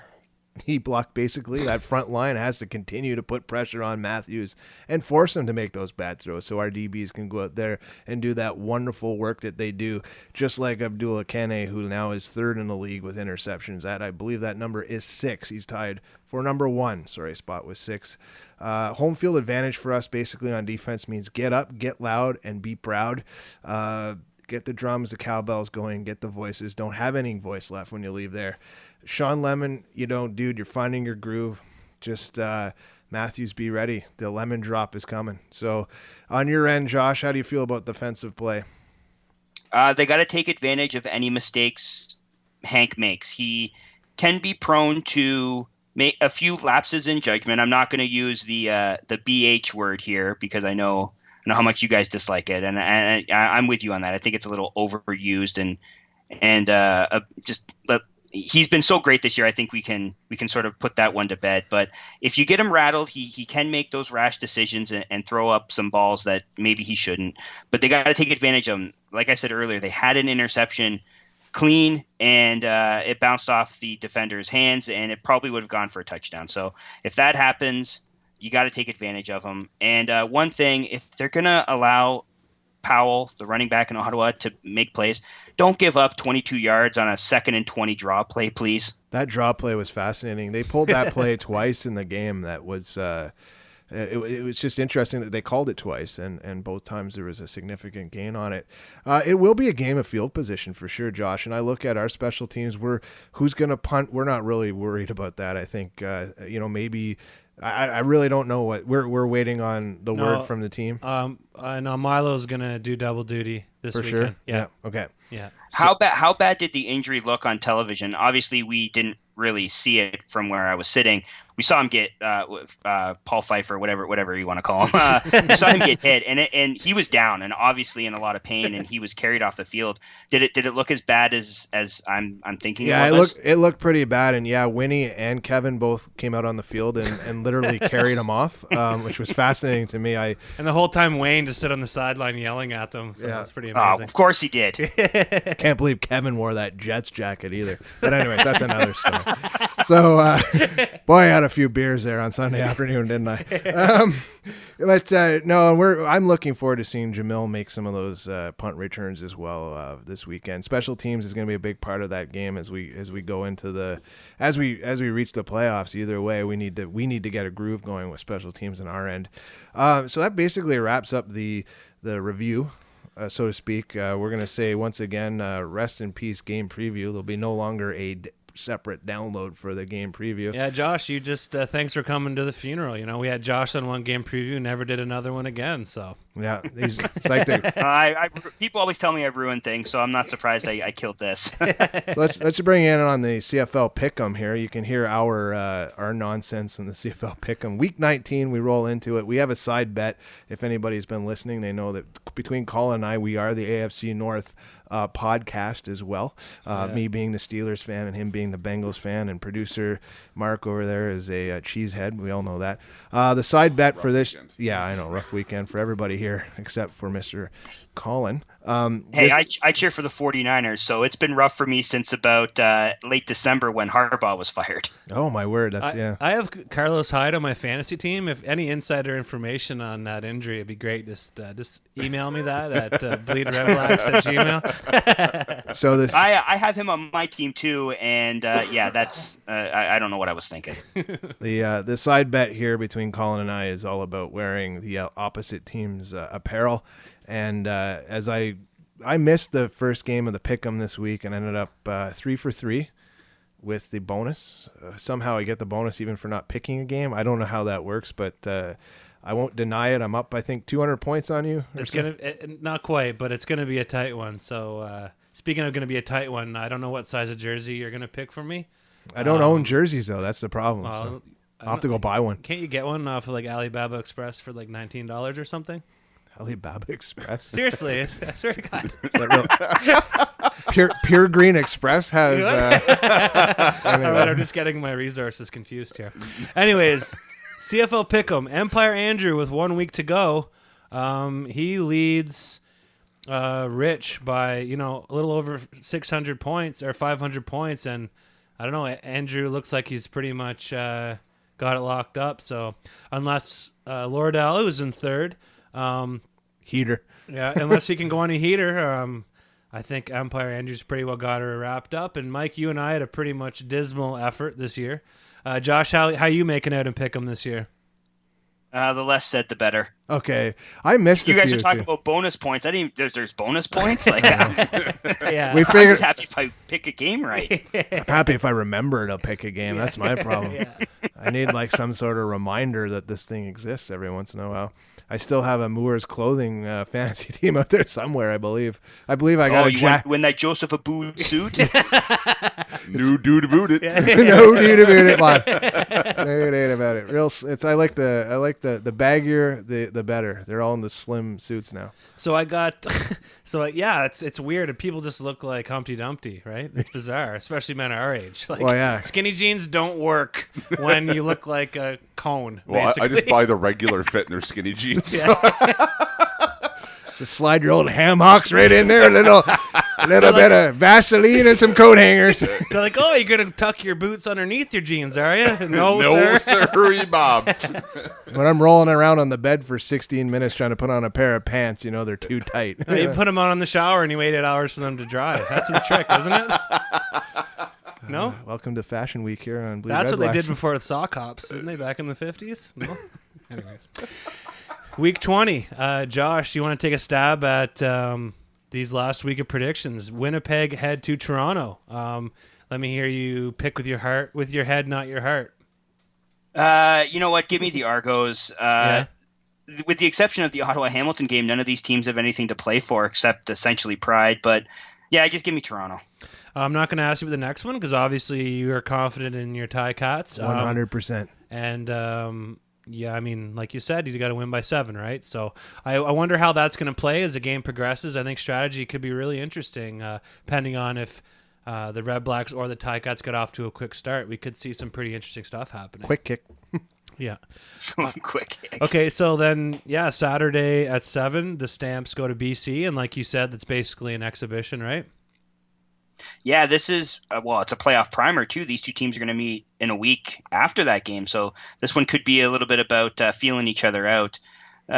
He blocked basically. That front line has to continue to put pressure on Matthews and force him to make those bad throws so our DBs can go out there and do that wonderful work that they do, just like Abdullah Kane, who now is 3rd in the league with interceptions. I believe that number is 6. He's tied for number 1. Spot was 6. Home field advantage for us basically on defense means get up, get loud, and be proud. get the drums, the cowbells going, get the voices. Don't have any voice left when you leave there. Sean Lemon, you don't, dude. You're finding your groove. Just Matthews, be ready. The lemon drop is coming. So on your end, Josh, how do you feel about defensive play? They got to take advantage of any mistakes Hank makes. He can be prone to make a few lapses in judgment. I'm not going to use the BH word here because I know how much you guys dislike it, and I'm with you on that. I think it's a little overused, and he's been so great this year. I think we can sort of put that one to bed. But if you get him rattled, he can make those rash decisions and throw up some balls that maybe he shouldn't. But they got to take advantage of them. Like I said earlier, they had an interception clean, and it bounced off the defender's hands, and it probably would have gone for a touchdown. So if that happens, you got to take advantage of them. And one thing, if they're going to allow Powell, the running back in Ottawa, to make plays, don't give up 22 yards on a 2nd and 20 draw play, please. That draw play was fascinating. They pulled that play twice in the game. That was it was just interesting that they called it twice, and both times there was a significant gain on it. It will be a game of field position for sure, Josh. And I look at our special teams. Who's going to punt? We're not really worried about that. I think maybe. I really don't know what we're waiting on the word from the team. I know Milo's gonna do double duty this for weekend. Sure. Yeah. Okay. Yeah. How bad did the injury look on television? Obviously, we didn't really see it from where I was sitting. We saw him get Paul Pfeiffer, whatever you want to call him. We saw him get hit, and he was down and obviously in a lot of pain, and he was carried off the field. Did it look as bad as I'm thinking? Yeah, it looked pretty bad, and yeah, Winnie and Kevin both came out on the field and literally carried him off, which was fascinating to me. And the whole time Wayne just stood on the sideline yelling at them. So that's pretty amazing. Of course he did. Can't believe Kevin wore that Jets jacket either. But anyways, that's another story. So, boy, I had a few beers there on Sunday afternoon, didn't I? I'm looking forward to seeing Jamil make some of those punt returns as well this weekend. Special teams is going to be a big part of that game as we go into as we reach the playoffs. Either way, we need to get a groove going with special teams on our end. So that basically wraps up the review. So to speak, we're going to say once again, rest in peace game preview. There'll be no longer a separate download for the game preview. Yeah, Josh, you just thanks for coming to the funeral. We had Josh on one game preview, never did another one again. So yeah, it's like people always tell me I've ruined things, so I'm not surprised I killed this. So let's bring in on the CFL Pick'em here. You can hear our nonsense in the CFL Pick'em. Week 19, we roll into it. We have a side bet. If anybody's been listening, they know that between Colin and I, we are the AFC North podcast as well. Me being the Steelers fan and him being the Bengals fan, and producer Mark over there is a cheesehead. We all know that. The side bet for this, yeah, I know, rough weekend for everybody here except for Mr. Colin. I cheer for the 49ers, so it's been rough for me since about late December when Harbaugh was fired. Oh my word, I have Carlos Hyde on my fantasy team. If any insider information on that injury, it'd be great. Just email me that at BleedRedBlacks@gmail. So I have him on my team too, and that's I don't know what I was thinking. The side bet here between Colin and I is all about wearing the opposite team's apparel. And as I missed the first game of the Pick'em this week and ended up 3 for 3 with the bonus. Somehow I get the bonus even for not picking a game. I don't know how that works, but I won't deny it. I'm up, I think, 200 points on you. It's not quite, but it's gonna be a tight one. So speaking of gonna be a tight one, I don't know what size of jersey you're gonna pick for me. I don't own jerseys though. That's the problem. Well, so I'll have to go buy one. Can't you get one off of like Alibaba Express for like $19 or something? Alibaba Express. Seriously, I swear to God. Is that real? Pure Green Express has. Anyway. All right, I'm just getting my resources confused here. Anyways, CFL Pick'em. Empire Andrew with 1 week to go. He leads Rich by a little over 600 points or 500 points, and I don't know. Andrew looks like he's pretty much got it locked up. So unless Lordell, who's in third. Heater. Yeah, unless he can go on a heater. I think Empire Andrews pretty well got her wrapped up. And Mike, you and I had a pretty much dismal effort this year. Josh, how you making out in Pick'em this year? The less said, the better. Okay, I missed. You guys few are talking too. about bonus points. I didn't. There's bonus points. Like, Yeah. We I'm figured. just happy if I pick a game right. I'm happy if I remember to pick a game. That's my problem. I need like some sort of reminder that this thing exists every once in a while. I still have a Moore's Clothing fantasy team out there somewhere. I believe I got a want to win that Joseph Abboud suit? No dude about it. No dude about it, man. No doubt about it. I like the baggier, the better. They're all in the slim suits now. So I got, it's weird. And people just look like Humpty Dumpty, right? It's bizarre, especially men our age. Like, well, yeah. Skinny jeans don't work when you look like a cone. Well, I just basically. buy the regular fit in their skinny jeans. Just slide your old ham hocks right in there. A little bit of Vaseline and some coat hangers. They're like, oh, you're going to tuck your boots underneath your jeans, are you? No, No, sir. sirree, Bob. When I'm rolling around on the bed for 16 minutes trying to put on a pair of pants, they're too tight. No, you put them on in the shower and you wait 8 hours for them to dry. That's the trick, isn't it? No? Welcome to Fashion Week here on BleedRedBlacks. That's what they did before the sock hops, didn't they, back in the 50s? No? Anyways. Week 20. Josh, you want to take a stab at these last week of predictions? Winnipeg head to Toronto. Let me hear you pick with your head, not your heart. You know what? Give me the Argos. With the exception of the Ottawa-Hamilton game, none of these teams have anything to play for except essentially pride. But, yeah, just give me Toronto. I'm not going to ask you the next one because obviously you are confident in your Ticats. 100%. And, yeah, I mean, like you said, you got to win by 7, right? So I wonder how that's going to play as the game progresses. I think strategy could be really interesting, depending on if the Red Blacks or the Ticats get off to a quick start. We could see some pretty interesting stuff happening. Quick kick. Yeah. Quick kick. Okay, so then, yeah, Saturday at 7, the Stamps go to BC, and like you said, that's basically an exhibition, right? Yeah, this is, it's a playoff primer, too. These two teams are going to meet in a week after that game. So this one could be a little bit about feeling each other out. Give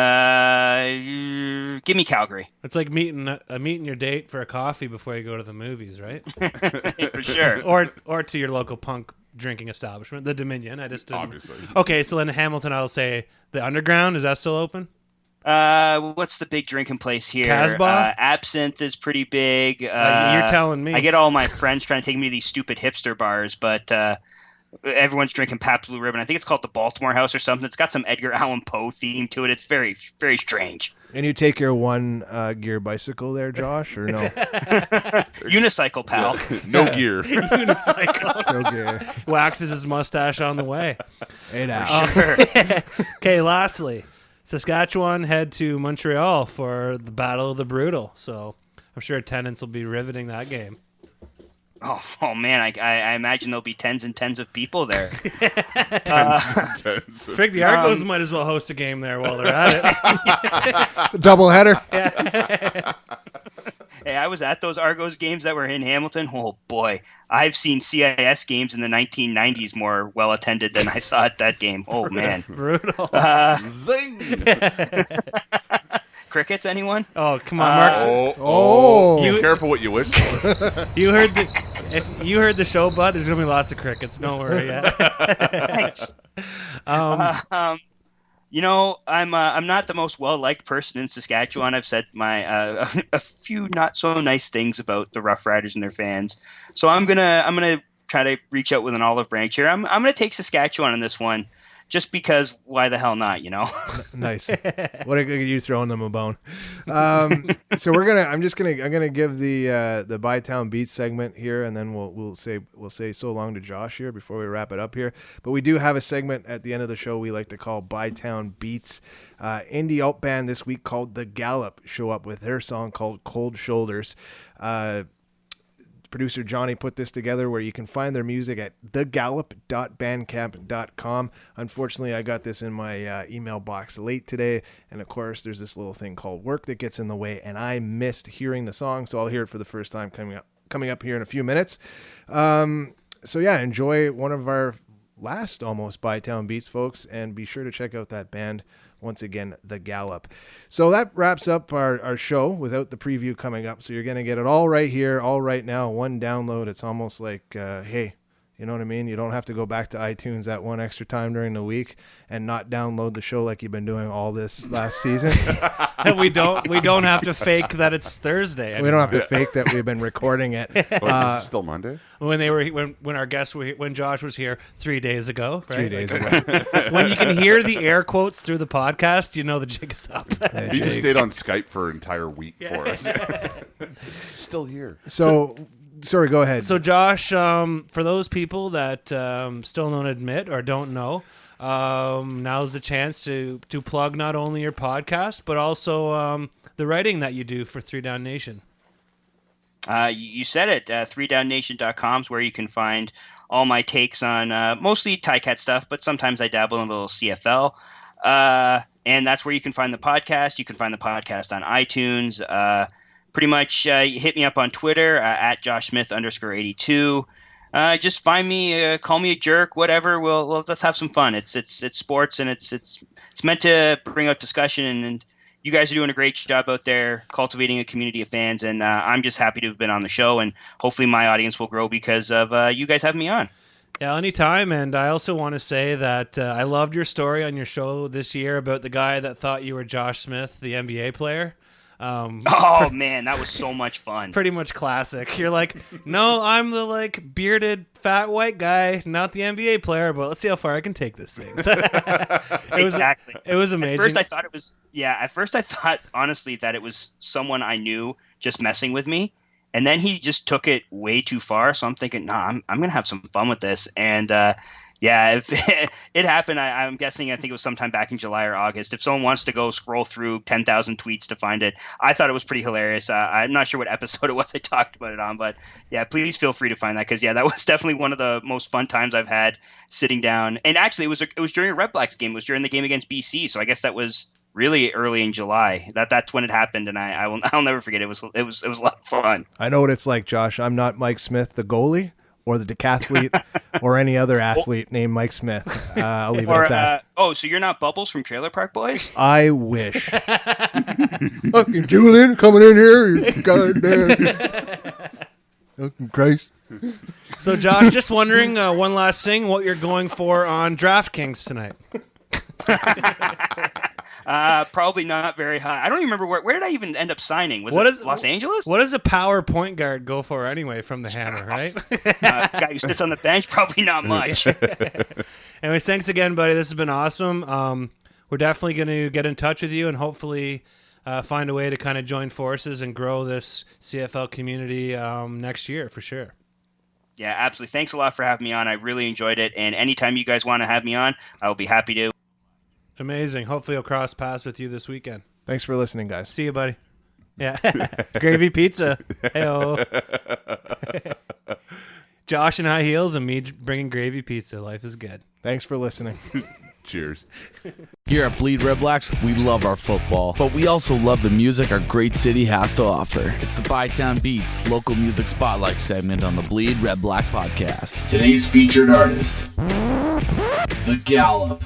me Calgary. It's like meeting your date for a coffee before you go to the movies, right? For sure. Or to your local punk drinking establishment, the Dominion. Obviously. Okay, so in Hamilton, I'll say the Underground. Is that still open? What's the big drinking place here? Casbah? Absinthe is pretty big. You're telling me. I get all my friends trying to take me to these stupid hipster bars, but everyone's drinking Pabst Blue Ribbon. I think it's called the Baltimore House or something. It's got some Edgar Allan Poe theme to it. It's very, very strange. And you take your one gear bicycle there, Josh, or no? Unicycle, pal. No gear. Unicycle. No gear. Waxes his mustache on the way. Hey, now. Sure. Okay, lastly, Saskatchewan head to Montreal for the Battle of the Brutal. So I'm sure attendance will be riveting that game. Oh man, I imagine there'll be tens and tens of people there. Frig, the Argos might as well host a game there while they're at it. Double header. Hey, I was at those Argos games that were in Hamilton. Oh boy, I've seen CIS games in the 1990s more well attended than I saw at that game. Oh man, brutal. Zing. Crickets, anyone? Oh, come on, Mark. You careful what you wish for. If you heard the show, bud, there's gonna be lots of crickets. Don't worry. Thanks. You know, I'm not the most well-liked person in Saskatchewan. I've said my a few not so nice things about the Rough Riders and their fans. So I'm gonna try to reach out with an olive branch here. I'm gonna take Saskatchewan in this one, just because why the hell not? You know. Nice. What are you throwing them a bone? So I'm gonna give the Bytown Beats segment here, and then we'll say so long to Josh here before we wrap it up here. But we do have a segment at the end of the show we like to call Bytown Beats. Indie alt band this week called The Gallop show up with their song called Cold Shoulders. Producer Johnny put this together where you can find their music at thegallop.bandcamp.com. Unfortunately, I got this in my email box late today, and of course, there's this little thing called work that gets in the way, and I missed hearing the song, so I'll hear it for the first time coming up here in a few minutes. So yeah, enjoy one of our last almost Bytown Beats, folks, and be sure to check out that band. Once again, The Gallop. So that wraps up our show without the preview coming up. So you're going to get it all right here, all right now, one download. It's almost like, hey, You know what I mean? You don't have to go back to iTunes that one extra time during the week and not download the show like you've been doing all this last season. And we don't have to fake that it's Thursday. We don't have to fake that we've been recording it. Is it still Monday? When Josh was here 3 days ago. Right? 3 days ago. When you can hear the air quotes through the podcast, you know the jig is up. He just stayed on Skype for an entire week for us. Still here. So sorry, go ahead. So Josh, for those people that still don't admit or don't know, now's the chance to plug not only your podcast but also the writing that you do for 3 Down Nation. You said it. 3downnation.com is where you can find all my takes on mostly Ticat stuff, but sometimes I dabble in a little CFL. And that's where you can find the podcast. You can find the podcast on iTunes. Pretty much hit me up on Twitter at JoshSmith_82. Just find me, call me a jerk, whatever. Let's have some fun. It's sports, and it's meant to bring out discussion, and you guys are doing a great job out there cultivating a community of fans, and I'm just happy to have been on the show, and hopefully my audience will grow because of you guys having me on. Yeah, anytime. And I also want to say that I loved your story on your show this year about the guy that thought you were Josh Smith, the NBA player. Oh man, that was so much fun. Pretty much classic. You're like, no, I'm the bearded fat white guy, not the NBA player, but let's see how far I can take this thing. Exactly. It was amazing. At first I thought honestly that it was someone I knew just messing with me. And then he just took it way too far. So I'm thinking, nah, I'm going to have some fun with this. And if it happened, I'm guessing, I think it was sometime back in July or August. If someone wants to go scroll through 10,000 tweets to find it, I thought it was pretty hilarious. I'm not sure what episode it was I talked about it on, but yeah, please feel free to find that. Because that was definitely one of the most fun times I've had sitting down. And actually, it was during a Red Blacks game. It was during the game against BC. So I guess that was really early in July. That's when it happened, and I'll never forget. It was a lot of fun. I know what it's like, Josh. I'm not Mike Smith, the goalie, or the decathlete, or any other athlete named Mike Smith. I'll leave it at that. So you're not Bubbles from Trailer Park Boys? I wish. Fucking Julian coming in here, you goddamn. Fucking Christ. So, Josh, just wondering, one last thing, what you're going for on DraftKings tonight? Probably not very high. I don't even remember where did I even end up signing? Was it Los Angeles? What does a power point guard go for anyway from the Hammer, right? Guy who sits on the bench, probably not much. Anyways, thanks again, buddy. This has been awesome. We're definitely going to get in touch with you and hopefully find a way to kind of join forces and grow this CFL community next year for sure. Yeah, absolutely. Thanks a lot for having me on. I really enjoyed it. And anytime you guys want to have me on, I will be happy to. Amazing. Hopefully I'll cross paths with you this weekend. Thanks for listening, guys. See you, buddy. Yeah. Gravy pizza. Hey-o. Josh in high heels and me bringing gravy pizza. Life is good. Thanks for listening. Cheers. Here at Bleed Red Blacks, we love our football, but we also love the music our great city has to offer. It's the Bytown Beats local music spotlight segment on the Bleed Red Blacks podcast. Today's featured artist, The Gallop.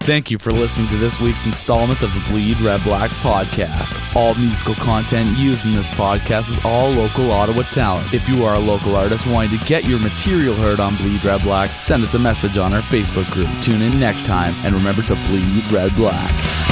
Thank you for listening to this week's installment of the Bleed Red Blacks podcast. All musical content used in this podcast is all local Ottawa talent. If you are a local artist wanting to get your material heard on Bleed Red Blacks, send us a message on our Facebook group. Tune in next time, and remember to bleed red black.